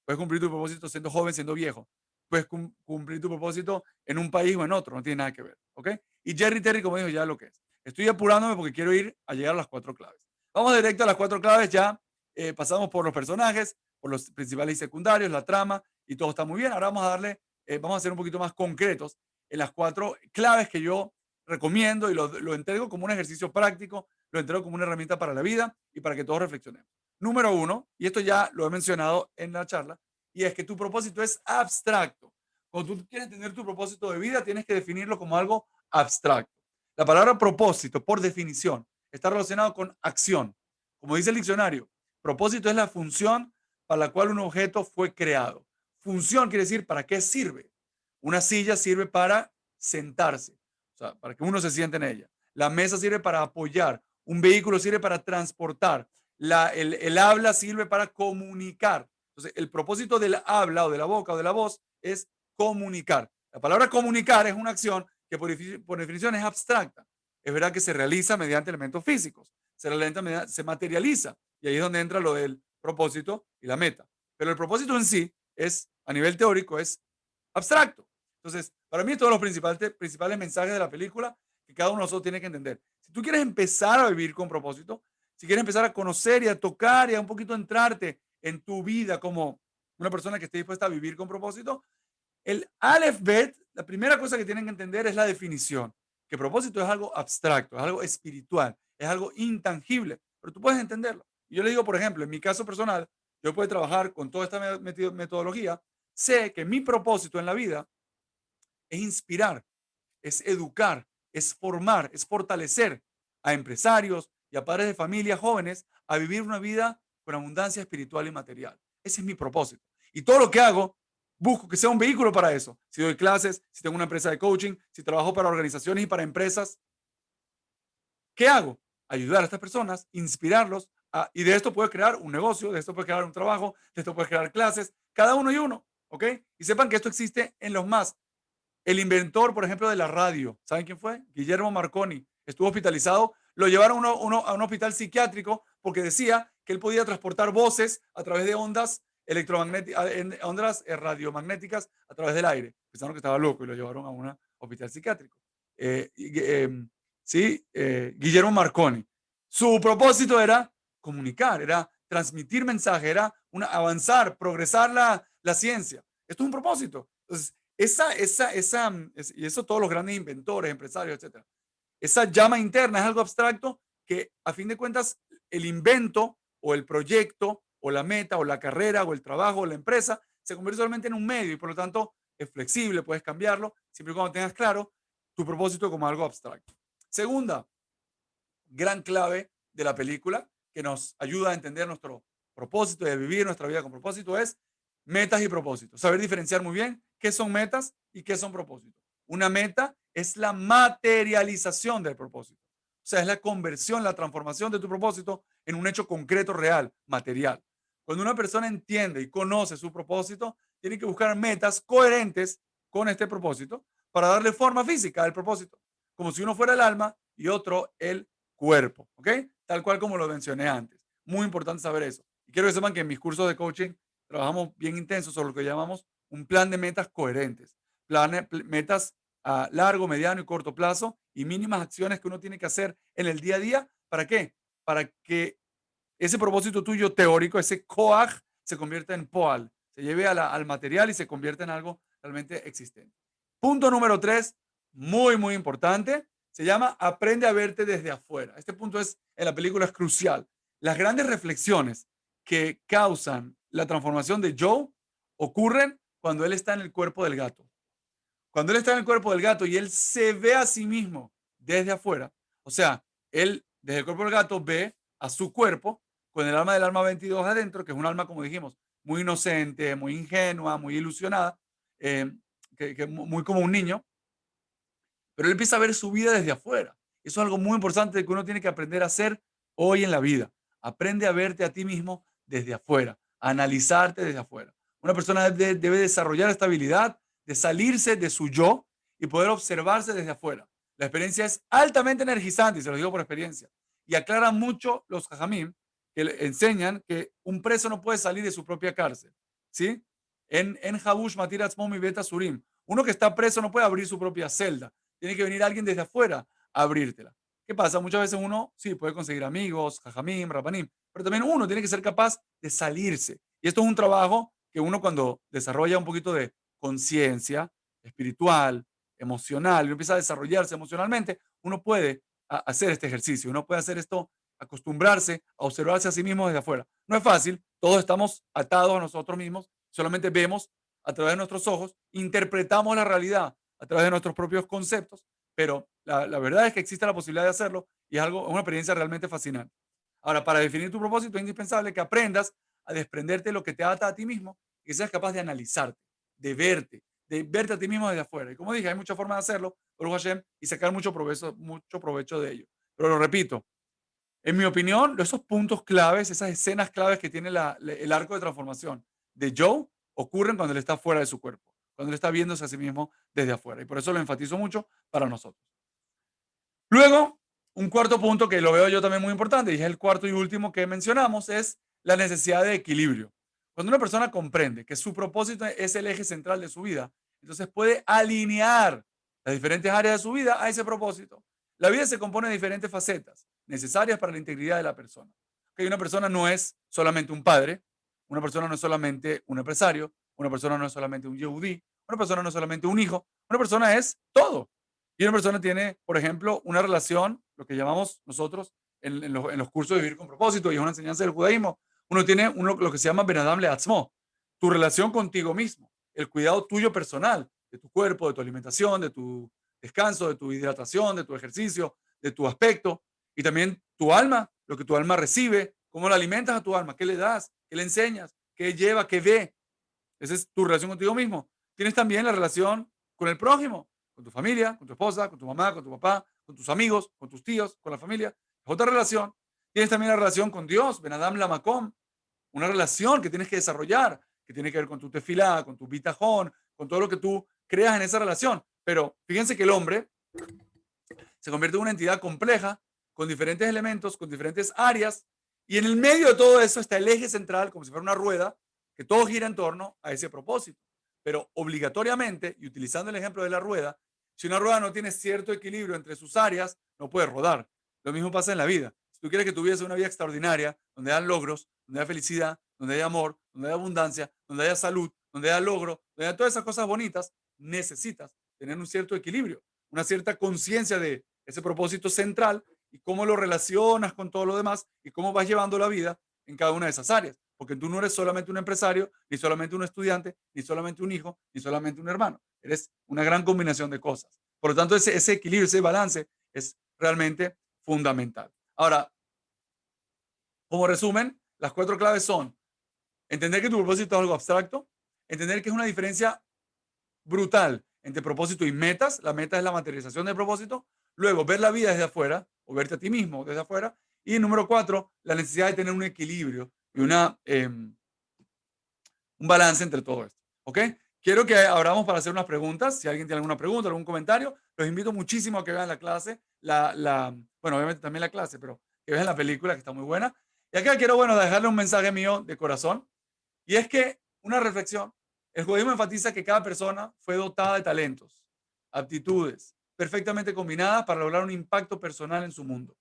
Puedes cumplir tu propósito siendo joven, siendo viejo. Puedes cumplir tu propósito en un país o en otro, no tiene nada que ver. ¿Ok? Y Jerry Terry, como dijo, ya lo que es. Estoy apurándome porque quiero ir a llegar a las 4 claves. Vamos directo a las 4 claves ya. Pasamos por los personajes, por los principales y secundarios, la trama, y todo está muy bien. Ahora vamos a darle, vamos a ser un poquito más concretos en las 4 claves que yo recomiendo y lo entrego como un ejercicio práctico, lo entrego como una herramienta para la vida y para que todos reflexionemos. Número 1, y esto ya lo he mencionado en la charla, y es que tu propósito es abstracto. Cuando tú quieres tener tu propósito de vida, tienes que definirlo como algo abstracto. La palabra propósito, por definición, está relacionado con acción. Como dice el diccionario, propósito es la función para la cual un objeto fue creado. Función quiere decir para qué sirve. Una silla sirve para sentarse, o sea, para que uno se siente en ella. La mesa sirve para apoyar. Un vehículo sirve para transportar. El habla sirve para comunicar. Entonces, el propósito del habla o de la boca o de la voz es comunicar. La palabra comunicar es una acción que por definición es abstracta. Es verdad que se realiza mediante elementos físicos, se materializa y ahí es donde entra lo del propósito y la meta. Pero el propósito en sí es, a nivel teórico, es abstracto. Entonces, para mí, todos los principales mensajes de la película que cada uno de nosotros tiene que entender. Si tú quieres empezar a vivir con propósito, si quieres empezar a conocer y a tocar y a un poquito entrarte en tu vida como una persona que esté dispuesta a vivir con propósito, el Aleph Bet, la primera cosa que tienen que entender es la definición, que propósito es algo abstracto, es algo espiritual, es algo intangible, pero tú puedes entenderlo. Y yo le digo, por ejemplo, en mi caso personal, yo puedo trabajar con toda esta metodología, sé que mi propósito en la vida es inspirar, es educar, es formar, es fortalecer a empresarios y a padres de familia jóvenes a vivir una vida con abundancia espiritual y material. Ese es mi propósito. Y todo lo que hago, busco que sea un vehículo para eso. Si doy clases, si tengo una empresa de coaching, si trabajo para organizaciones y para empresas, ¿qué hago? Ayudar a estas personas, inspirarlos, y de esto puedo crear un negocio, de esto puedo crear un trabajo, de esto puedo crear clases, cada uno y uno, ¿ok? Y sepan que esto existe en los más. El inventor, por ejemplo, de la radio, ¿saben quién fue? Guillermo Marconi. Estuvo hospitalizado, lo llevaron a un hospital psiquiátrico porque decía que él podía transportar voces a través de ondas electromagnéticas, ondas radiomagnéticas a través del aire. Pensaron que estaba loco y lo llevaron a un hospital psiquiátrico. ¿sí? Guillermo Marconi. Su propósito era comunicar, era transmitir mensaje, era avanzar, progresar la ciencia. Esto es un propósito. Entonces, y eso todos los grandes inventores, empresarios, etcétera. Esa llama interna es algo abstracto que, a fin de cuentas, el invento o el proyecto o la meta o la carrera o el trabajo o la empresa se convierte solamente en un medio y por lo tanto es flexible, puedes cambiarlo siempre y cuando tengas claro tu propósito como algo abstracto. Segunda gran clave de la película que nos ayuda a entender nuestro propósito y a vivir nuestra vida con propósito es metas y propósitos. Saber diferenciar muy bien qué son metas y qué son propósitos. Una meta es la materialización del propósito. O sea, es la conversión, la transformación de tu propósito en un hecho concreto, real, material. Cuando una persona entiende y conoce su propósito, tiene que buscar metas coherentes con este propósito para darle forma física al propósito, como si uno fuera el alma y otro el cuerpo, ¿ok? Tal cual como lo mencioné antes. Muy importante saber eso. Y quiero que sepan que en mis cursos de coaching trabajamos bien intenso sobre lo que llamamos un plan de metas coherentes. Metas a largo, mediano y corto plazo y mínimas acciones que uno tiene que hacer en el día a día. ¿Para qué? Para que ese propósito tuyo teórico, ese coag, se convierta en poal, se lleve al material y se convierta en algo realmente existente. Punto número 3, muy, muy importante, se llama aprende a verte desde afuera. Este punto en la película es crucial. Las grandes reflexiones que causan la transformación de Joe ocurren cuando él está en el cuerpo del gato. Cuando él está en el cuerpo del gato y él se ve a sí mismo desde afuera, o sea, él desde el cuerpo del gato ve a su cuerpo con el alma del alma 22 adentro, que es un alma, como dijimos, muy inocente, muy ingenua, muy ilusionada, muy como un niño, pero él empieza a ver su vida desde afuera. Eso es algo muy importante que uno tiene que aprender a hacer hoy en la vida. Aprende a verte a ti mismo desde afuera, a analizarte desde afuera. Una persona debe desarrollar esta habilidad de salirse de su yo y poder observarse desde afuera. La experiencia es altamente energizante, y se lo digo por experiencia. Y aclara mucho los jajamim que enseñan que un preso no puede salir de su propia cárcel. ¿Sí? En Habush Matiratz Momi Beta Surim, uno que está preso no puede abrir su propia celda. Tiene que venir alguien desde afuera a abrírtela. ¿Qué pasa? Muchas veces uno sí puede conseguir amigos, jajamim, rabanim, pero también uno tiene que ser capaz de salirse. Y esto es un trabajo que uno cuando desarrolla un poquito de conciencia espiritual, emocional, y empieza a desarrollarse emocionalmente, uno puede hacer este ejercicio, uno puede hacer esto, acostumbrarse a observarse a sí mismo desde afuera. No es fácil, todos estamos atados a nosotros mismos, solamente vemos a través de nuestros ojos, interpretamos la realidad a través de nuestros propios conceptos, pero la verdad es que existe la posibilidad de hacerlo y es una experiencia realmente fascinante. Ahora, para definir tu propósito es indispensable que aprendas a desprenderte de lo que te ata a ti mismo y que seas capaz de analizarte, de verte a ti mismo desde afuera. Y como dije, hay muchas formas de hacerlo, por Hashem, y sacar mucho provecho de ello. Pero lo repito, en mi opinión, esos puntos claves, esas escenas claves que tiene el arco de transformación de Joe ocurren cuando él está fuera de su cuerpo, cuando él está viéndose a sí mismo desde afuera. Y por eso lo enfatizo mucho para nosotros. Luego, un cuarto punto que lo veo yo también muy importante, y es el cuarto y último que mencionamos, es la necesidad de equilibrio. Cuando una persona comprende que su propósito es el eje central de su vida, entonces puede alinear las diferentes áreas de su vida a ese propósito. La vida se compone de diferentes facetas necesarias para la integridad de la persona. Que una persona no es solamente un padre, una persona no es solamente un empresario, una persona no es solamente un yehudí, una persona no es solamente un hijo, una persona es todo. Y una persona tiene, por ejemplo, una relación, lo que llamamos nosotros en los cursos de vivir con propósito y es una enseñanza del judaísmo, uno tiene lo que se llama Ben Adam Leatzmo, tu relación contigo mismo, el cuidado tuyo personal, de tu cuerpo, de tu alimentación, de tu descanso, de tu hidratación, de tu ejercicio, de tu aspecto y también tu alma, lo que tu alma recibe, cómo la alimentas a tu alma, qué le das, qué le enseñas, qué lleva, qué ve. Esa es tu relación contigo mismo. Tienes también la relación con el prójimo, con tu familia, con tu esposa, con tu mamá, con tu papá, con tus amigos, con tus tíos, con la familia. Es otra relación. Tienes también la relación con Dios, Ben Adam Lamakom, una relación que tienes que desarrollar, que tiene que ver con tu tefilá, con tu bitajón, con todo lo que tú creas en esa relación. Pero fíjense que el hombre se convierte en una entidad compleja, con diferentes elementos, con diferentes áreas, y en el medio de todo eso está el eje central, como si fuera una rueda, que todo gira en torno a ese propósito. Pero obligatoriamente, y utilizando el ejemplo de la rueda, si una rueda no tiene cierto equilibrio entre sus áreas, no puede rodar. Lo mismo pasa en la vida. Si tú quieres que tu vida sea una vida extraordinaria, donde haya logros, donde haya felicidad, donde haya amor, donde haya abundancia, donde haya salud, donde haya logro, donde haya todas esas cosas bonitas, necesitas tener un cierto equilibrio, una cierta conciencia de ese propósito central y cómo lo relacionas con todo lo demás y cómo vas llevando la vida en cada una de esas áreas. Porque tú no eres solamente un empresario, ni solamente un estudiante, ni solamente un hijo, ni solamente un hermano. Eres una gran combinación de cosas. Por lo tanto, ese equilibrio, ese balance es realmente fundamental. Ahora, como resumen, las 4 claves son entender que tu propósito es algo abstracto, entender que es una diferencia brutal entre propósito y metas. La meta es la materialización del propósito. Luego, ver la vida desde afuera o verte a ti mismo desde afuera. Y número 4, la necesidad de tener un equilibrio y un balance entre todo esto. ¿Ok? Quiero que abramos para hacer unas preguntas. Si alguien tiene alguna pregunta, algún comentario, los invito muchísimo a que vean la clase. Bueno, obviamente también la clase, pero que vean la película que está muy buena. Y acá quiero, bueno, dejarle un mensaje mío de corazón. Y es que una reflexión. El judaísmo enfatiza que cada persona fue dotada de talentos, aptitudes, perfectamente combinadas para lograr un impacto personal en su mundo.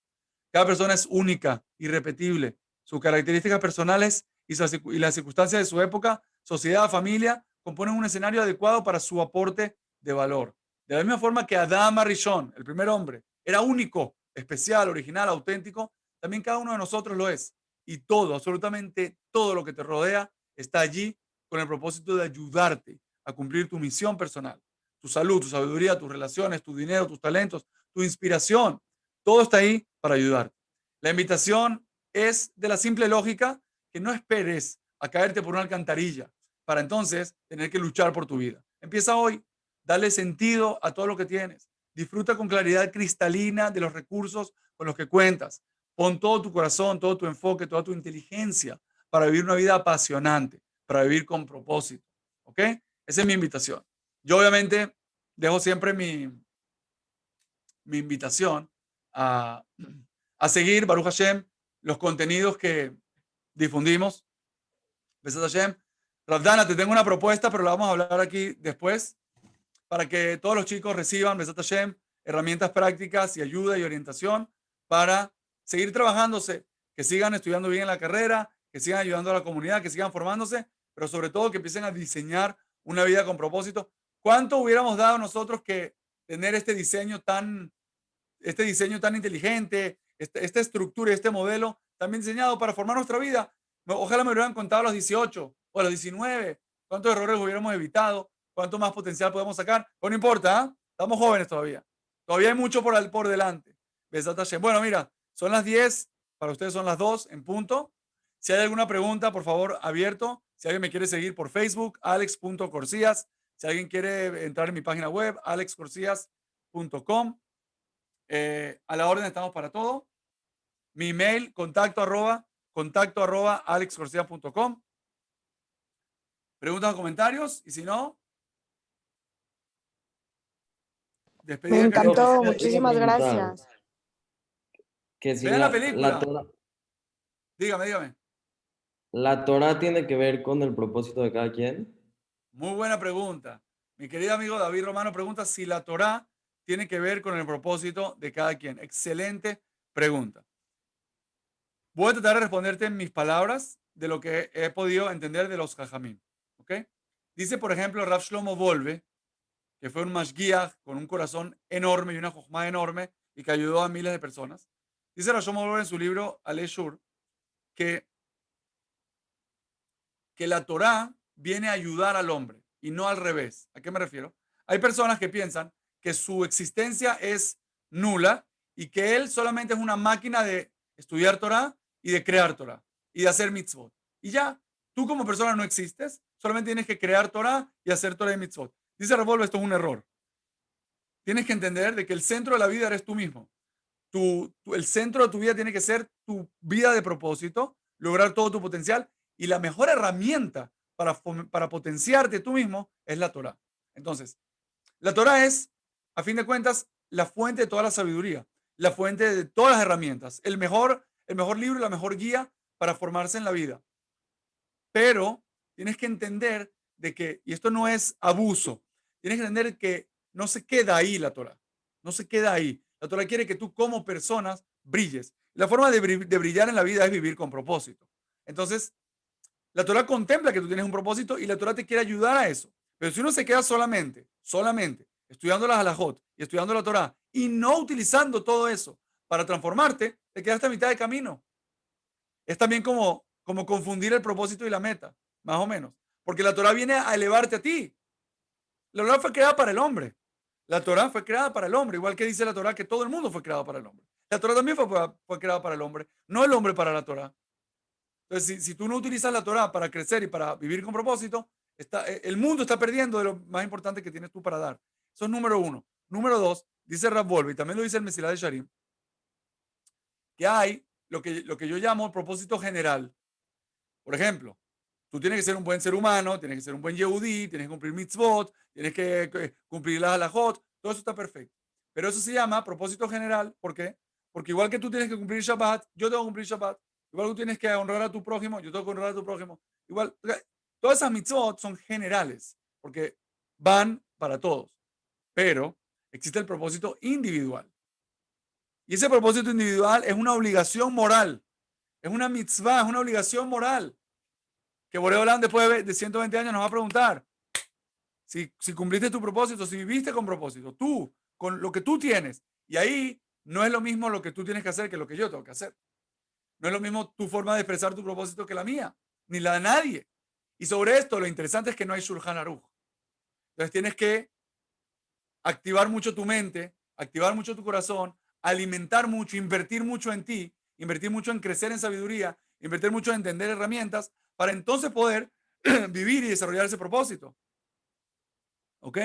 Cada persona es única, irrepetible. Sus características personales y las circunstancias de su época, sociedad, familia, componen un escenario adecuado para su aporte de valor. De la misma forma que Adán Arishon, el primer hombre, era único, especial, original, auténtico, también cada uno de nosotros lo es. Y todo, absolutamente todo lo que te rodea está allí con el propósito de ayudarte a cumplir tu misión personal, tu salud, tu sabiduría, tus relaciones, tu dinero, tus talentos, tu inspiración. Todo está ahí para ayudarte. La invitación es de la simple lógica que no esperes a caerte por una alcantarilla para entonces tener que luchar por tu vida. Empieza hoy, dale sentido a todo lo que tienes. Disfruta con claridad cristalina de los recursos con los que cuentas. Pon todo tu corazón, todo tu enfoque, toda tu inteligencia para vivir una vida apasionante, para vivir con propósito. ¿Ok? Esa es mi invitación. Yo obviamente dejo siempre mi invitación a, a seguir, Baruch Hashem, los contenidos que difundimos. Besat Hashem. Ravdana, te tengo una propuesta, pero la vamos a hablar aquí después, para que todos los chicos reciban, Besat Hashem, herramientas prácticas y ayuda y orientación para seguir trabajándose, que sigan estudiando bien la carrera, que sigan ayudando a la comunidad, que sigan formándose, pero sobre todo que empiecen a diseñar una vida con propósito. ¿Cuánto hubiéramos dado nosotros que tener este diseño tan inteligente, esta estructura y este modelo también diseñado para formar nuestra vida? Ojalá me lo hubieran contado a los 18 o a los 19. ¿Cuántos errores hubiéramos evitado? ¿Cuánto más potencial podemos sacar? Pues no importa, ¿eh? Estamos jóvenes todavía. Todavía hay mucho por delante. Bueno, mira, son las 10, para ustedes son las 2 en punto. Si hay alguna pregunta, por favor, abierto. Si alguien me quiere seguir por Facebook, alex.corcías. Si alguien quiere entrar en mi página web, alexcorcías.com. A la orden estamos para todo. Mi email, contacto arroba alexcorcías.com. Preguntas o comentarios. Y si no, Me despedida encantó, cariñosa. muchísimas gracias. Que si Vean la película. Dígame. ¿La Torah tiene que ver con el propósito de cada quien? Muy buena pregunta. Mi querido amigo David Romano pregunta si la Torah tiene que ver con el propósito de cada quien. Excelente pregunta. Voy a tratar de responderte en mis palabras de lo que he podido entender de los Jajamim. ¿Ok? Dice, por ejemplo, Rav Shlomo Volve, que fue un mashgiach con un corazón enorme y una jojma enorme y que ayudó a miles de personas. Dice Rav Shlomo Volve en su libro Ale Shur que la Torah viene a ayudar al hombre y no al revés. ¿A qué me refiero? Hay personas que piensan que su existencia es nula y que él solamente es una máquina de estudiar Torah y de crear Torah y de hacer mitzvot. Y ya, tú como persona no existes, solamente tienes que crear Torah y hacer Torah y mitzvot. Dice Revolve, esto es un error. Tienes que entender de que el centro de la vida eres tú mismo. El centro de tu vida tiene que ser tu vida de propósito, lograr todo tu potencial, y la mejor herramienta para potenciarte tú mismo es la Torah. Entonces, la Torah es, a fin de cuentas, la fuente de toda la sabiduría, la fuente de todas las herramientas, el mejor libro y la mejor guía para formarse en la vida. Pero tienes que entender de que, y esto no es abuso, tienes que entender que no se queda ahí la Torah, no se queda ahí. La Torah quiere que tú como personas brilles. La forma de brillar en la vida es vivir con propósito. Entonces, la Torah contempla que tú tienes un propósito y la Torah te quiere ayudar a eso. Pero si uno se queda solamente estudiando las halajot y estudiando la Torah y no utilizando todo eso para transformarte, te quedaste a mitad de camino. Es también como confundir el propósito y la meta, más o menos. Porque la Torah viene a elevarte a ti. La Torah fue creada para el hombre. La Torah fue creada para el hombre, igual que dice la Torah que todo el mundo fue creado para el hombre. La Torah también fue creada para el hombre, no el hombre para la Torah. Entonces, si tú no utilizas la Torah para crecer y para vivir con propósito, el mundo está perdiendo de lo más importante que tienes tú para dar. Eso es número uno. Número dos, dice Rav Wolbe, y también lo dice el Mesilá de Sharim, que hay lo que yo llamo el propósito general. Por ejemplo, tú tienes que ser un buen ser humano, tienes que ser un buen yehudí, tienes que cumplir mitzvot, tienes que cumplir las halajot, todo eso está perfecto. Pero eso se llama propósito general. ¿Por qué? Porque igual que tú tienes que cumplir Shabbat, yo tengo que cumplir Shabbat. Igual que tú tienes que honrar a tu prójimo, yo tengo que honrar a tu prójimo. Igual, todas esas mitzvot son generales, porque van para todos. Pero existe el propósito individual. Y ese propósito individual es una obligación moral. Es una mitzvah, es una obligación moral. Que Boreolán después de 120 años nos va a preguntar si cumpliste tu propósito, si viviste con propósito, tú, con lo que tú tienes. Y ahí no es lo mismo lo que tú tienes que hacer que lo que yo tengo que hacer. No es lo mismo tu forma de expresar tu propósito que la mía, ni la de nadie. Y sobre esto, lo interesante es que no hay Shulchan Aruch. Entonces tienes que activar mucho tu mente, activar mucho tu corazón, alimentar mucho, invertir mucho en ti, invertir mucho en crecer en sabiduría, invertir mucho en entender herramientas para entonces poder vivir y desarrollar ese propósito. ¿Ok?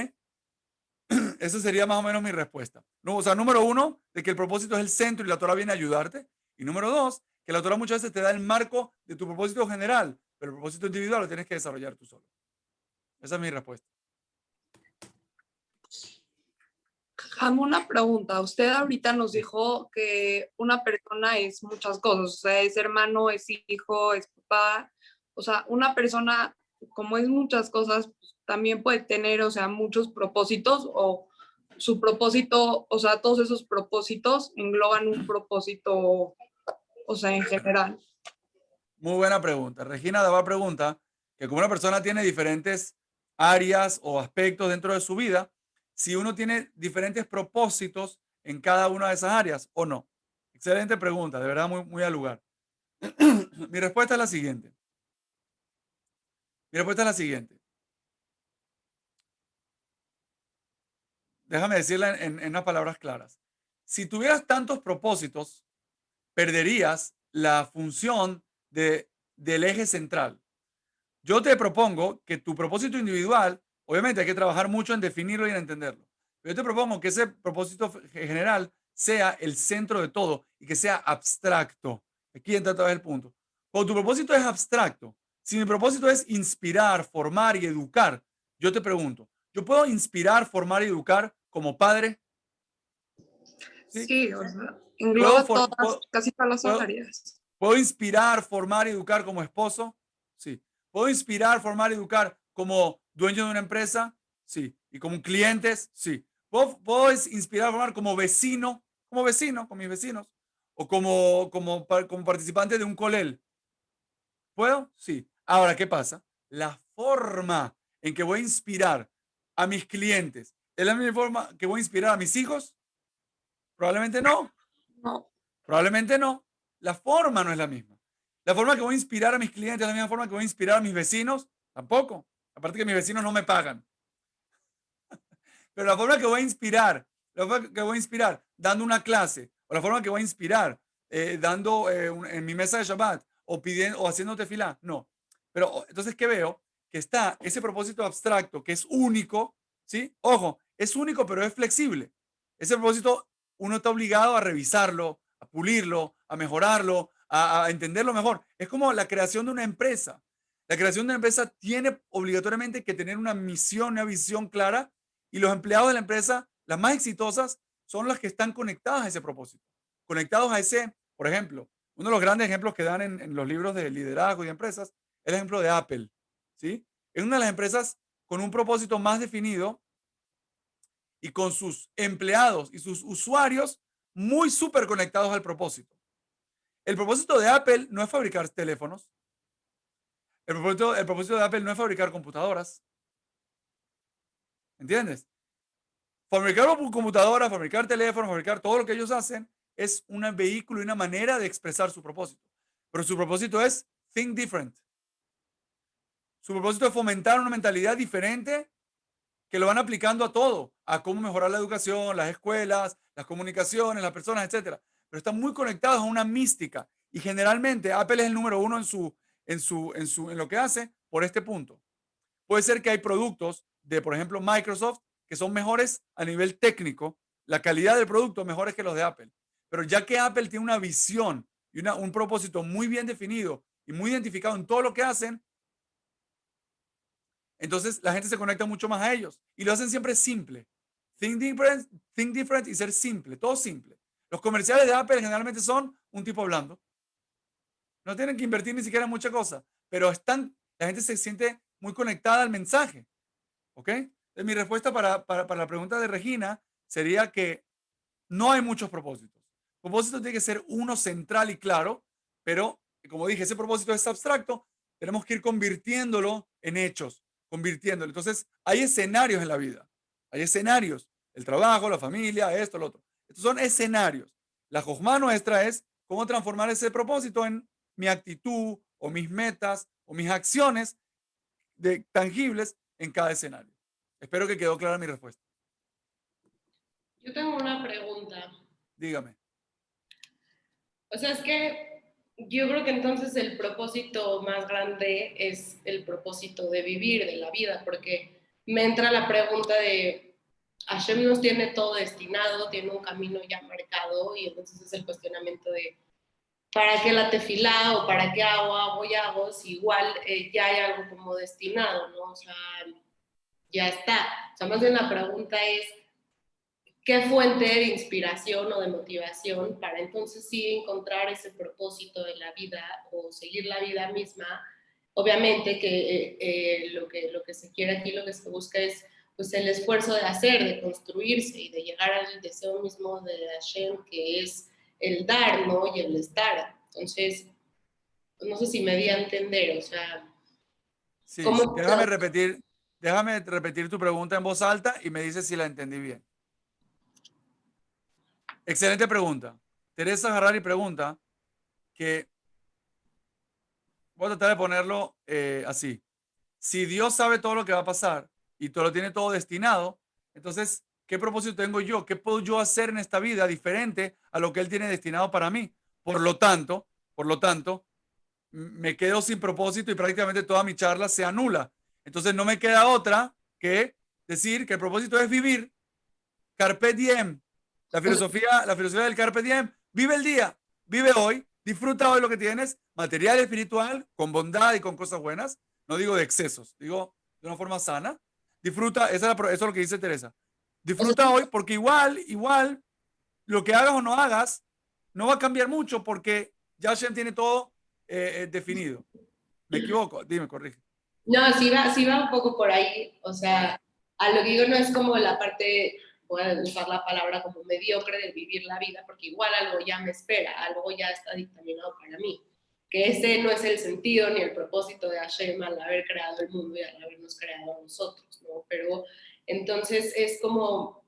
Esa sería más o menos mi respuesta. No, o sea, número uno, de que el propósito es el centro y la Torah viene a ayudarte. Y número dos, que la Torah muchas veces te da el marco de tu propósito general, pero el propósito individual lo tienes que desarrollar tú solo. Esa es mi respuesta. Una pregunta. Usted ahorita nos dijo que una persona es muchas cosas, o sea, es hermano, es hijo, es papá. O sea, una persona, como es muchas cosas, pues, también puede tener, o sea, muchos propósitos o su propósito, o sea, todos esos propósitos engloban un propósito, o sea, en general. Muy buena pregunta. Regina Davar pregunta que como una persona tiene diferentes áreas o aspectos dentro de su vida, si uno tiene diferentes propósitos en cada una de esas áreas o no. Excelente pregunta, de verdad muy, muy al lugar. Mi respuesta es la siguiente. Déjame decirla en unas palabras claras. Si tuvieras tantos propósitos, perderías la función del eje central. Yo te propongo que tu propósito individual, obviamente hay que trabajar mucho en definirlo y en entenderlo, pero yo te propongo que ese propósito general sea el centro de todo y que sea abstracto. Aquí entra otra vez el punto. Cuando tu propósito es abstracto, si mi propósito es inspirar, formar y educar, yo te pregunto, ¿yo puedo inspirar, formar y educar como padre? Sí, o sea, engloba casi todas las áreas. ¿Puedo inspirar, formar y educar como esposo? Sí. ¿Puedo inspirar, formar y educar como dueño de una empresa? Sí. ¿Y como clientes? Sí. ¿Puedo inspirar, formar como vecino con mis vecinos? ¿O como participante de un colel? ¿Puedo? Sí. Ahora, ¿qué pasa? La forma en que voy a inspirar a mis clientes, ¿es la misma forma que voy a inspirar a mis hijos? Probablemente no. No. Probablemente no. La forma no es la misma. La forma que voy a inspirar a mis clientes es la misma forma que voy a inspirar a mis vecinos. Tampoco. Aparte que mis vecinos no me pagan. Pero la forma que voy a inspirar, dando una clase, o la forma que voy a inspirar dando en mi mesa de Shabbat, o pidiendo, o haciendo tefilá, no. Pero entonces, ¿qué veo? Que está ese propósito abstracto, que es único, ¿sí? Ojo, es único, pero es flexible. Ese propósito, uno está obligado a revisarlo, a pulirlo, a mejorarlo, a entenderlo mejor. Es como la creación de una empresa. La creación de una empresa tiene obligatoriamente que tener una misión, una visión clara, y los empleados de la empresa, las más exitosas, son las que están conectadas a ese propósito. Conectados a ese, por ejemplo, uno de los grandes ejemplos que dan en los libros de liderazgo y de empresas es el ejemplo de Apple. ¿Sí? Es una de las empresas con un propósito más definido y con sus empleados y sus usuarios muy súper conectados al propósito. El propósito de Apple no es fabricar teléfonos. El propósito de Apple no es fabricar computadoras. ¿Entiendes? Fabricar computadoras, fabricar teléfonos, fabricar todo lo que ellos hacen es un vehículo y una manera de expresar su propósito. Pero su propósito es think different. Su propósito es fomentar una mentalidad diferente que lo van aplicando a todo, a cómo mejorar la educación, las escuelas, las comunicaciones, las personas, etcétera. Pero están muy conectados a una mística y generalmente Apple es el número uno en lo que hace por este punto. Puede ser que hay productos de, por ejemplo, Microsoft que son mejores a nivel técnico, la calidad del producto mejores que los de Apple. Pero ya que Apple tiene una visión y un propósito muy bien definido y muy identificado en todo lo que hacen, entonces la gente se conecta mucho más a ellos y lo hacen siempre simple. Think different y ser simple, todo simple. Los comerciales de Apple generalmente son un tipo hablando. No tienen que invertir ni siquiera en mucha cosa, pero la gente se siente muy conectada al mensaje. ¿Ok? Entonces, mi respuesta para la pregunta de Regina sería que no hay muchos propósitos. El propósito tiene que ser uno central y claro, pero como dije, ese propósito es abstracto, tenemos que ir convirtiéndolo en hechos, convirtiéndolo. Entonces, hay escenarios en la vida, hay escenarios, el trabajo, la familia, esto, lo otro. Estos son escenarios. La jojma nuestra es cómo transformar ese propósito en mi actitud o mis metas o mis acciones tangibles en cada escenario. Espero que quedó clara mi respuesta. Yo tengo una pregunta. Dígame. O sea, es que yo creo que entonces el propósito más grande es el propósito de vivir, de la vida, porque me entra la pregunta de Hashem nos tiene todo destinado, tiene un camino ya marcado, y entonces es el cuestionamiento de ¿para qué la tefilá o para qué hago si igual ya hay algo como destinado, ¿no? O sea, ya está. O sea, más bien la pregunta es ¿qué fuente de inspiración o de motivación para entonces sí encontrar ese propósito de la vida o seguir la vida misma? Obviamente que lo que se quiere aquí, lo que se busca es pues el esfuerzo de hacer, de construirse y de llegar al deseo mismo de Hashem, que es el dar, ¿no? Y el estar. Entonces, no sé si me di a entender, o sea, Sí, ¿cómo? déjame repetir tu pregunta en voz alta y me dices si la entendí bien. Excelente pregunta. Teresa Harari pregunta que, voy a tratar de ponerlo así. Si Dios sabe todo lo que va a pasar y todo lo tiene todo destinado, entonces, ¿qué propósito tengo yo? ¿Qué puedo yo hacer en esta vida diferente a lo que Él tiene destinado para mí? Por lo tanto, me quedo sin propósito y prácticamente toda mi charla se anula. Entonces no me queda otra que decir que el propósito es vivir. Carpe diem. La filosofía del carpe diem. Vive el día, vive hoy, disfruta hoy lo que tienes, material y espiritual, con bondad y con cosas buenas. No digo de excesos, digo de una forma sana. Disfruta, eso es lo que dice Teresa. Disfruta hoy porque igual, lo que hagas o no hagas, no va a cambiar mucho porque ya Hashem tiene todo definido. ¿Me equivoco? Dime, corrige. No, sí va un poco por ahí, o sea, a lo que digo no es como la parte, voy a usar la palabra como mediocre de vivir la vida, porque igual algo ya me espera, algo ya está dictaminado para mí, que ese no es el sentido ni el propósito de Hashem al haber creado el mundo y al habernos creado a nosotros, ¿no? Pero entonces es como,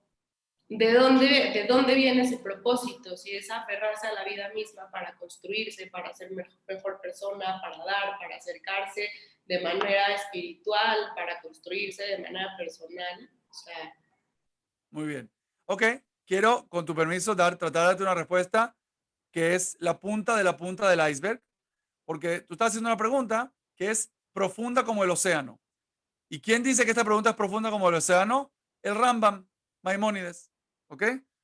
¿de dónde viene ese propósito? Si es aferrarse a la vida misma para construirse, para ser mejor persona, para dar, para acercarse de manera espiritual, para construirse de manera personal. O sea, Muy bien. Ok, quiero, con tu permiso, tratar de darte una respuesta que es la punta del iceberg, porque tú estás haciendo una pregunta que es profunda como el océano. ¿Y quién dice que esta pregunta es profunda como el océano? El Rambam, Maimónides, ¿ok?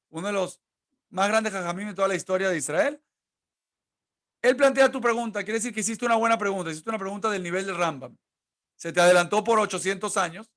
Uno de los más grandes jajamim de toda la historia de Israel. Él plantea tu pregunta, quiere decir que hiciste una buena pregunta, hiciste una pregunta del nivel del Rambam. Se te adelantó por 800 años,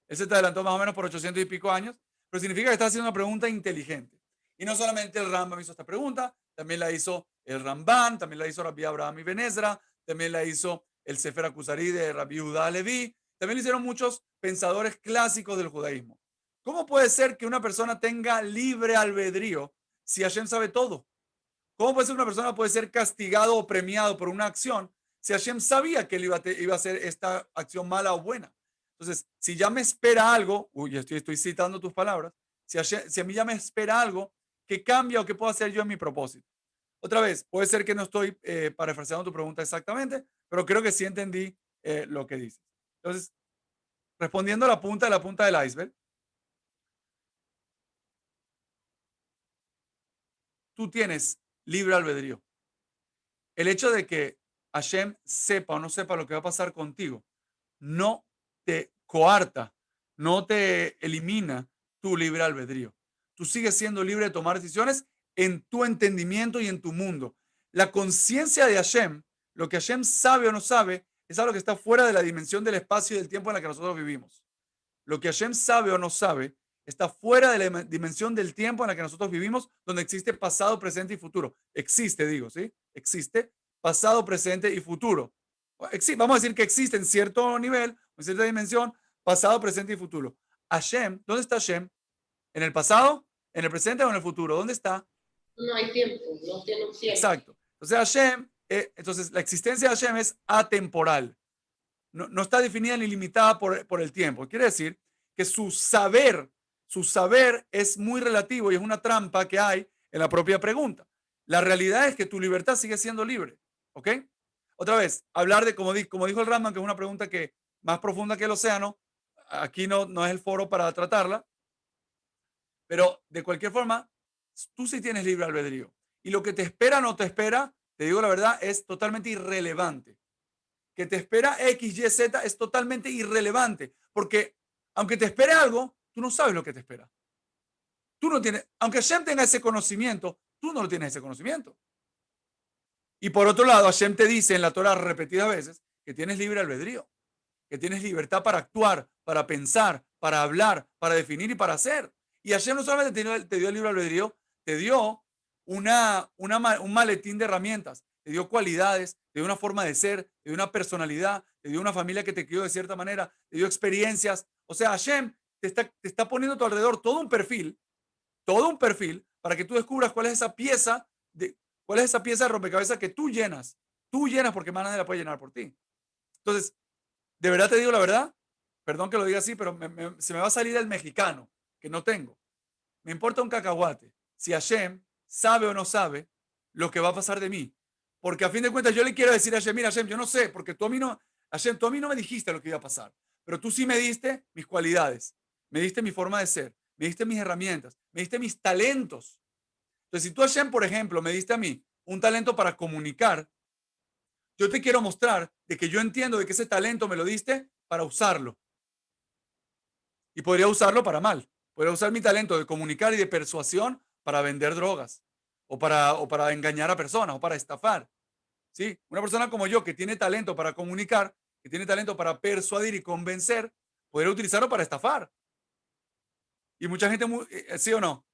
él se te adelantó más o menos por 800 y pico años, pero significa que estás haciendo una pregunta inteligente. Y no solamente el Rambam hizo esta pregunta, también la hizo el Ramban, también la hizo Rabbi Abraham Ibn Ezra, también la hizo el Sefer HaKuzari de Rabbi Judá Leví, también lo hicieron muchos pensadores clásicos del judaísmo. ¿Cómo puede ser que una persona tenga libre albedrío si Hashem sabe todo? ¿Cómo puede ser que una persona puede ser castigado o premiado por una acción si Hashem sabía que él iba a hacer esta acción mala o buena? Entonces, si ya me espera algo, estoy citando tus palabras, si a mí ya me espera algo, ¿qué cambia o qué puedo hacer yo en mi propósito? Otra vez, puede ser que no estoy parafraseando tu pregunta exactamente, pero creo que sí entendí lo que dices. Entonces, respondiendo a la punta del iceberg, tú tienes libre albedrío. El hecho de que Hashem sepa o no sepa lo que va a pasar contigo no te coarta, no te elimina tu libre albedrío. Tú sigues siendo libre de tomar decisiones en tu entendimiento y en tu mundo. La conciencia de Hashem, lo que Hashem sabe o no sabe, es algo que está fuera de la dimensión del espacio y del tiempo en la que nosotros vivimos. Lo que Hashem sabe o no sabe está fuera de la dimensión del tiempo en la que nosotros vivimos, donde existe pasado, presente y futuro. Existe, digo, ¿sí? Existe pasado, presente y futuro. Vamos a decir que existe en cierto nivel, en cierta dimensión, pasado, presente y futuro. Hashem, ¿dónde está Hashem? ¿En el pasado, en el presente o en el futuro? ¿Dónde está? No hay tiempo, no tiene un tiempo. Exacto. Entonces la existencia de Hashem es atemporal. No está definida ni limitada por el tiempo. Quiere decir que su saber es muy relativo y es una trampa que hay en la propia pregunta. La realidad es que tu libertad sigue siendo libre. ¿Ok? Otra vez, hablar de, como dijo el Rambam, que es una pregunta que más profunda que el océano, aquí no es el foro para tratarla, pero de cualquier forma, tú sí tienes libre albedrío. Y lo que te espera o no te espera, te digo la verdad, es totalmente irrelevante. Que te espera X, Y, Z es totalmente irrelevante, porque aunque te espere algo, tú no sabes lo que te espera. Tú no tienes, aunque Hashem tenga ese conocimiento, tú no lo tienes ese conocimiento. Y por otro lado, Hashem te dice en la Torah repetidas veces que tienes libre albedrío, que tienes libertad para actuar, para pensar, para hablar, para definir y para hacer. Y Hashem no solamente te dio el libre albedrío, te dio un maletín de herramientas, te dio cualidades, te dio una forma de ser, te dio una personalidad, te dio una familia que te crió de cierta manera, te dio experiencias. O sea, Hashem te está poniendo a tu alrededor todo un perfil para que tú descubras cuál es esa pieza de rompecabezas que tú llenas porque más nadie la puede llenar por ti. Entonces, de verdad te digo la verdad, perdón que lo diga así, pero se me va a salir el mexicano, que no tengo. Me importa un cacahuate si Hashem sabe o no sabe lo que va a pasar de mí. Porque a fin de cuentas yo le quiero decir a Hashem, mira Hashem, yo no sé, porque Hashem, tú a mí no me dijiste lo que iba a pasar, pero tú sí me diste mis cualidades, me diste mi forma de ser, me diste mis herramientas, me diste mis talentos. Entonces, si tú Hashem, por ejemplo, me diste a mí un talento para comunicar, yo te quiero mostrar de que yo entiendo de que ese talento me lo diste para usarlo. Y podría usarlo para mal. Podría usar mi talento de comunicar y de persuasión para vender drogas o para engañar a personas o para estafar. ¿Sí? Una persona como yo que tiene talento para comunicar, que tiene talento para persuadir y convencer, podría utilizarlo para estafar. Y mucha gente, ¿sí o no?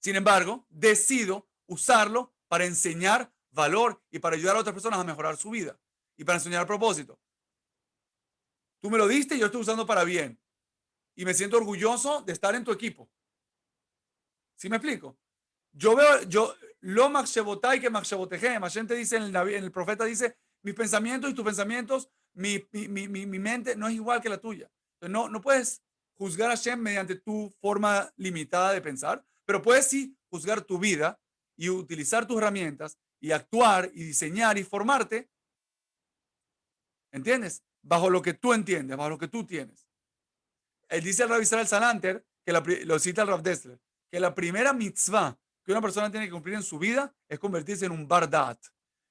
Sin embargo, decido usarlo para enseñar valor y para ayudar a otras personas a mejorar su vida y para enseñar propósito. Tú me lo diste y yo estoy usando para bien. Y me siento orgulloso de estar en tu equipo. ¿Sí me explico? Lo machshebotai que machshebotehem. Hashem te dice, el profeta dice, mis pensamientos y tus pensamientos, mi mente no es igual que la tuya. Entonces, no puedes juzgar a Hashem mediante tu forma limitada de pensar, pero puedes sí juzgar tu vida y utilizar tus herramientas y actuar y diseñar y formarte, ¿entiendes? Bajo lo que tú entiendes, bajo lo que tú tienes. Él dice al Rabbi Israel Salanter, lo cita el Rav Dessler, que la primera mitzvah que una persona tiene que cumplir en su vida es convertirse en un bardat.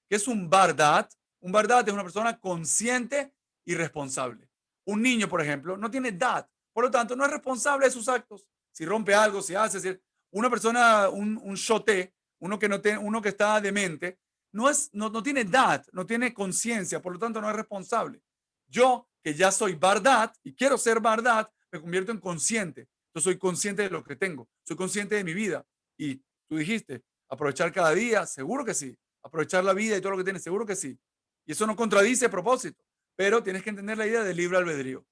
¿Qué es un bardat? Un bardat es una persona consciente y responsable. Un niño, por ejemplo, no tiene dat, por lo tanto, no es responsable de sus actos. Si rompe algo, si hace, una persona, un shoté, uno que está demente, no tiene dat, no tiene conciencia, por lo tanto, no es responsable. Yo, que ya soy bardat y quiero ser bardat, me convierto en consciente. Yo soy consciente de lo que tengo, soy consciente de mi vida. Y tú dijiste, aprovechar cada día, seguro que sí. Aprovechar la vida y todo lo que tienes, seguro que sí. Y eso no contradice el propósito, pero tienes que entender la idea del libre albedrío.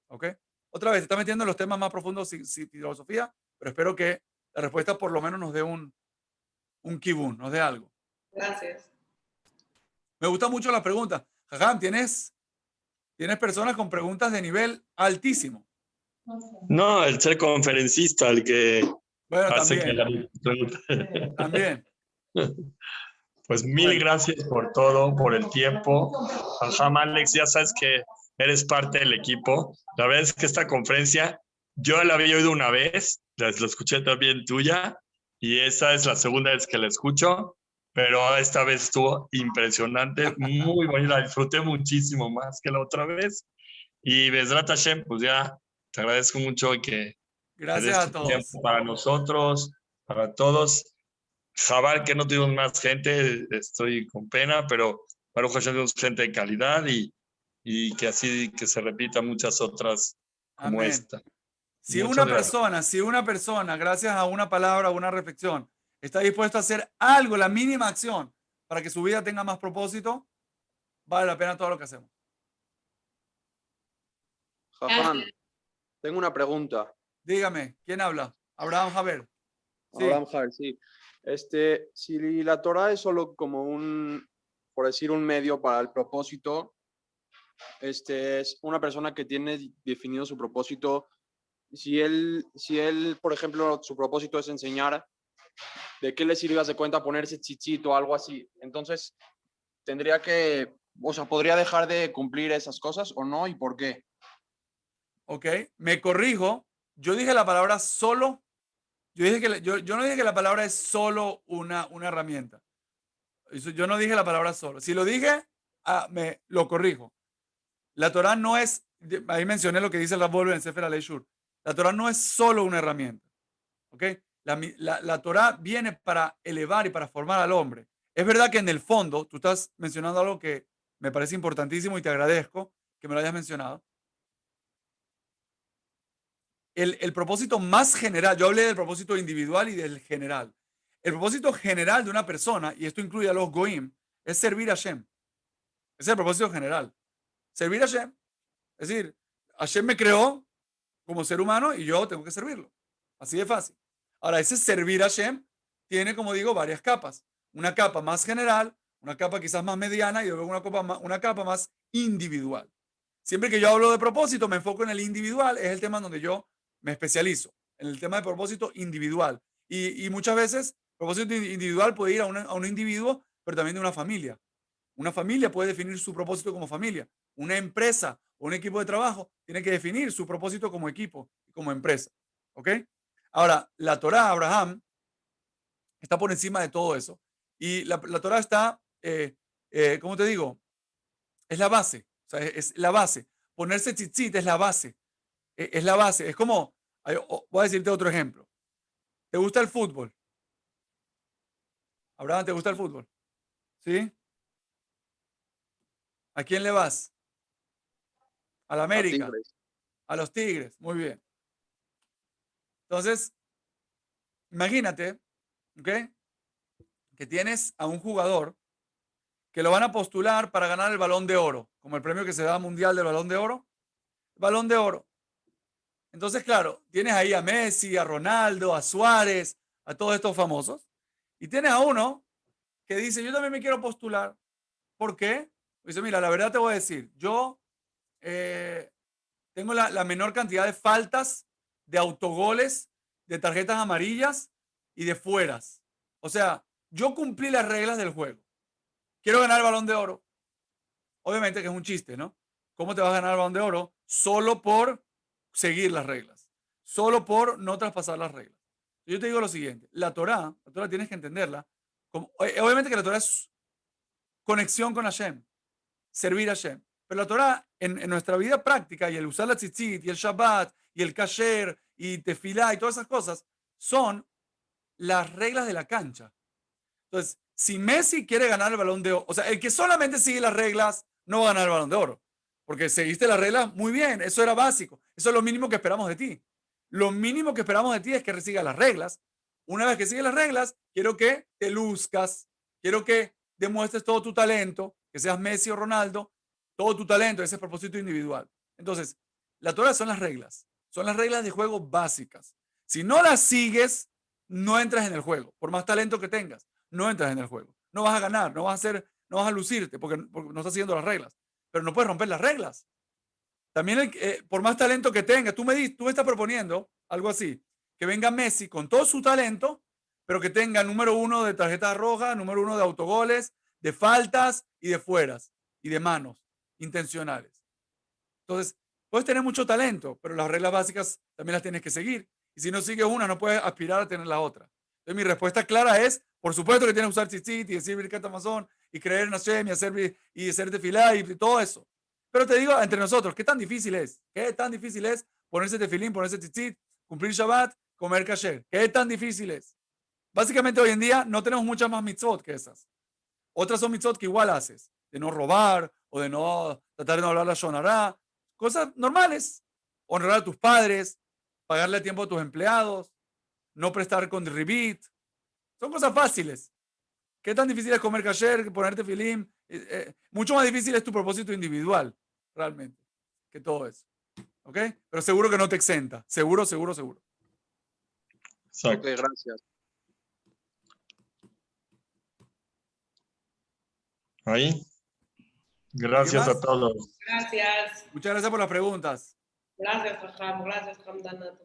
¿Ok? Otra vez, te está metiendo en los temas más profundos de filosofía, pero espero que la respuesta por lo menos nos dé un kibun, nos dé algo. Gracias. Me gusta mucho la pregunta. Jajam, ¿tienes personas con preguntas de nivel altísimo? No, el ser conferencista, el que Bueno, hace que también, la pregunta. también. Pues mil gracias por todo, por el tiempo. Jajam, Alex, ya sabes que eres parte del equipo. La verdad es que esta conferencia yo la había oído una vez, la escuché también tuya, y esa es la segunda vez que la escucho, pero esta vez estuvo impresionante, muy bonita, la disfruté muchísimo más que la otra vez. Y Bezrat Hashem, pues ya te agradezco mucho que Gracias des a tu todos. tiempo para nosotros, para todos. Jabal, que no tuvimos más gente, estoy con pena, pero Baruch Hashem tenemos gente de calidad y que así que se repita muchas otras como Amén. esta. Si Muchas una persona, gracias a una palabra, a una reflexión, está dispuesto a hacer algo, la mínima acción, para que su vida tenga más propósito, vale la pena todo lo que hacemos. Jajam, tengo una pregunta. Dígame, ¿quién habla? Abraham Javer. Sí. Abraham Javer, sí. Si la Torah es solo como por decir, un medio para el propósito, es una persona que tiene definido su propósito. Si él, por ejemplo, su propósito es enseñar, ¿de qué le sirve, haz de cuenta, ponerse tzitzit o algo así? Entonces, ¿podría dejar de cumplir esas cosas o no? ¿Y por qué? Ok, me corrijo. Yo dije la palabra solo. Yo no dije que la palabra es solo una herramienta. Yo no dije la palabra solo. Si lo dije, me lo corrijo. La Torah no es, ahí mencioné lo que dice el Rav en Sefer Aleishur. La Torah no es solo una herramienta. ¿Ok? La Torah viene para elevar y para formar al hombre. Es verdad que en el fondo, tú estás mencionando algo que me parece importantísimo y te agradezco que me lo hayas mencionado. El propósito más general, yo hablé del propósito individual y del general. El propósito general de una persona, y esto incluye a los Goim, es servir a Hashem. Ese es el propósito general. Servir a Hashem. Es decir, Hashem me creó como ser humano y yo tengo que servirlo. Así de fácil. Ahora, ese servir a Hashem tiene, como digo, varias capas. Una capa más general, una capa quizás más mediana y luego una capa más individual. Siempre que yo hablo de propósito, me enfoco en el individual, es el tema en donde yo me especializo, en el tema de propósito individual. Y muchas veces, propósito individual puede ir a un individuo, pero también de una familia. Una familia puede definir su propósito como familia. Una empresa o un equipo de trabajo tiene que definir su propósito como equipo y como empresa. ¿Ok? Ahora, la Torah, Abraham, está por encima de todo eso. Y la Torah está, ¿cómo te digo? Es la base. O sea, es la base. Ponerse tzitzit es la base. Es la base. Es como, voy a decirte otro ejemplo. ¿Te gusta el fútbol? Abraham, ¿te gusta el fútbol? ¿Sí? ¿A quién le vas? A la América. A los Tigres. Muy bien. Entonces, imagínate, ¿ok? Que tienes a un jugador que lo van a postular para ganar el Balón de Oro, como el premio que se da mundial del Balón de Oro. Balón de Oro. Entonces, claro, tienes ahí a Messi, a Ronaldo, a Suárez, a todos estos famosos. Y tienes a uno que dice, yo también me quiero postular. ¿Por qué? Dice, mira, la verdad te voy a decir, yo tengo la menor cantidad de faltas, de autogoles, de tarjetas amarillas y de fueras. O sea, yo cumplí las reglas del juego. Quiero ganar el Balón de Oro. Obviamente que es un chiste, ¿no? ¿Cómo te vas a ganar el Balón de Oro? Solo por seguir las reglas. Solo por no traspasar las reglas. Yo te digo lo siguiente. La Torah tienes que entenderla. Obviamente que la Torah es conexión con Hashem. Servir a Hashem. Pero la Torah, en nuestra vida práctica, y el usar la tzitzit, y el Shabbat, y el kasher, y tefilá, y todas esas cosas, son las reglas de la cancha. Entonces, si Messi quiere ganar el Balón de Oro, o sea, el que solamente sigue las reglas no va a ganar el Balón de Oro. Porque seguiste las reglas muy bien, eso era básico. Eso es lo mínimo que esperamos de ti. Lo mínimo que esperamos de ti es que sigas las reglas. Una vez que sigues las reglas, quiero que te luzcas, quiero que demuestres todo tu talento, que seas Messi o Ronaldo, todo tu talento, ese es el propósito individual. Entonces, la Torah son las reglas de juego básicas. Si no las sigues, no entras en el juego. Por más talento que tengas, no entras en el juego. No vas a ganar, no vas a lucirte porque no estás siguiendo las reglas. Pero no puedes romper las reglas. También, por más talento que tengas, tú me estás proponiendo algo así, que venga Messi con todo su talento, pero que tenga número 1 de tarjeta roja, número 1 de autogoles, de faltas y de fueras y de manos intencionales. Entonces, puedes tener mucho talento, pero las reglas básicas también las tienes que seguir. Y si no sigues una, no puedes aspirar a tener la otra. Entonces, mi respuesta clara es, por supuesto que tienes que usar tzitzit y decir Birkat Hamazon y creer en Hashem y hacer tefilá y todo eso. Pero te digo, entre nosotros, ¿qué tan difícil es? ¿Qué tan difícil es ponerse tefilín, ponerse tzitzit, cumplir Shabbat, comer kasher? ¿Qué tan difícil es? Básicamente hoy en día no tenemos muchas más mitzvot que esas. Otras son mitzvot que igual haces, de no robar o de no tratar de no hablar la shonará, cosas normales. Honrar a tus padres, pagarle a tiempo a tus empleados, no prestar con ribit. Son cosas fáciles. ¿Qué tan difícil es comer kasher, ponerte filim? Mucho más difícil es tu propósito individual, realmente, que todo eso. ¿Ok? Pero seguro que no te exenta. Seguro, seguro, seguro. Exacto. Ok, gracias. Ahí. Gracias a más? todos. Gracias. Muchas gracias por las preguntas. Gracias, Jajam. Gracias, Hamdana.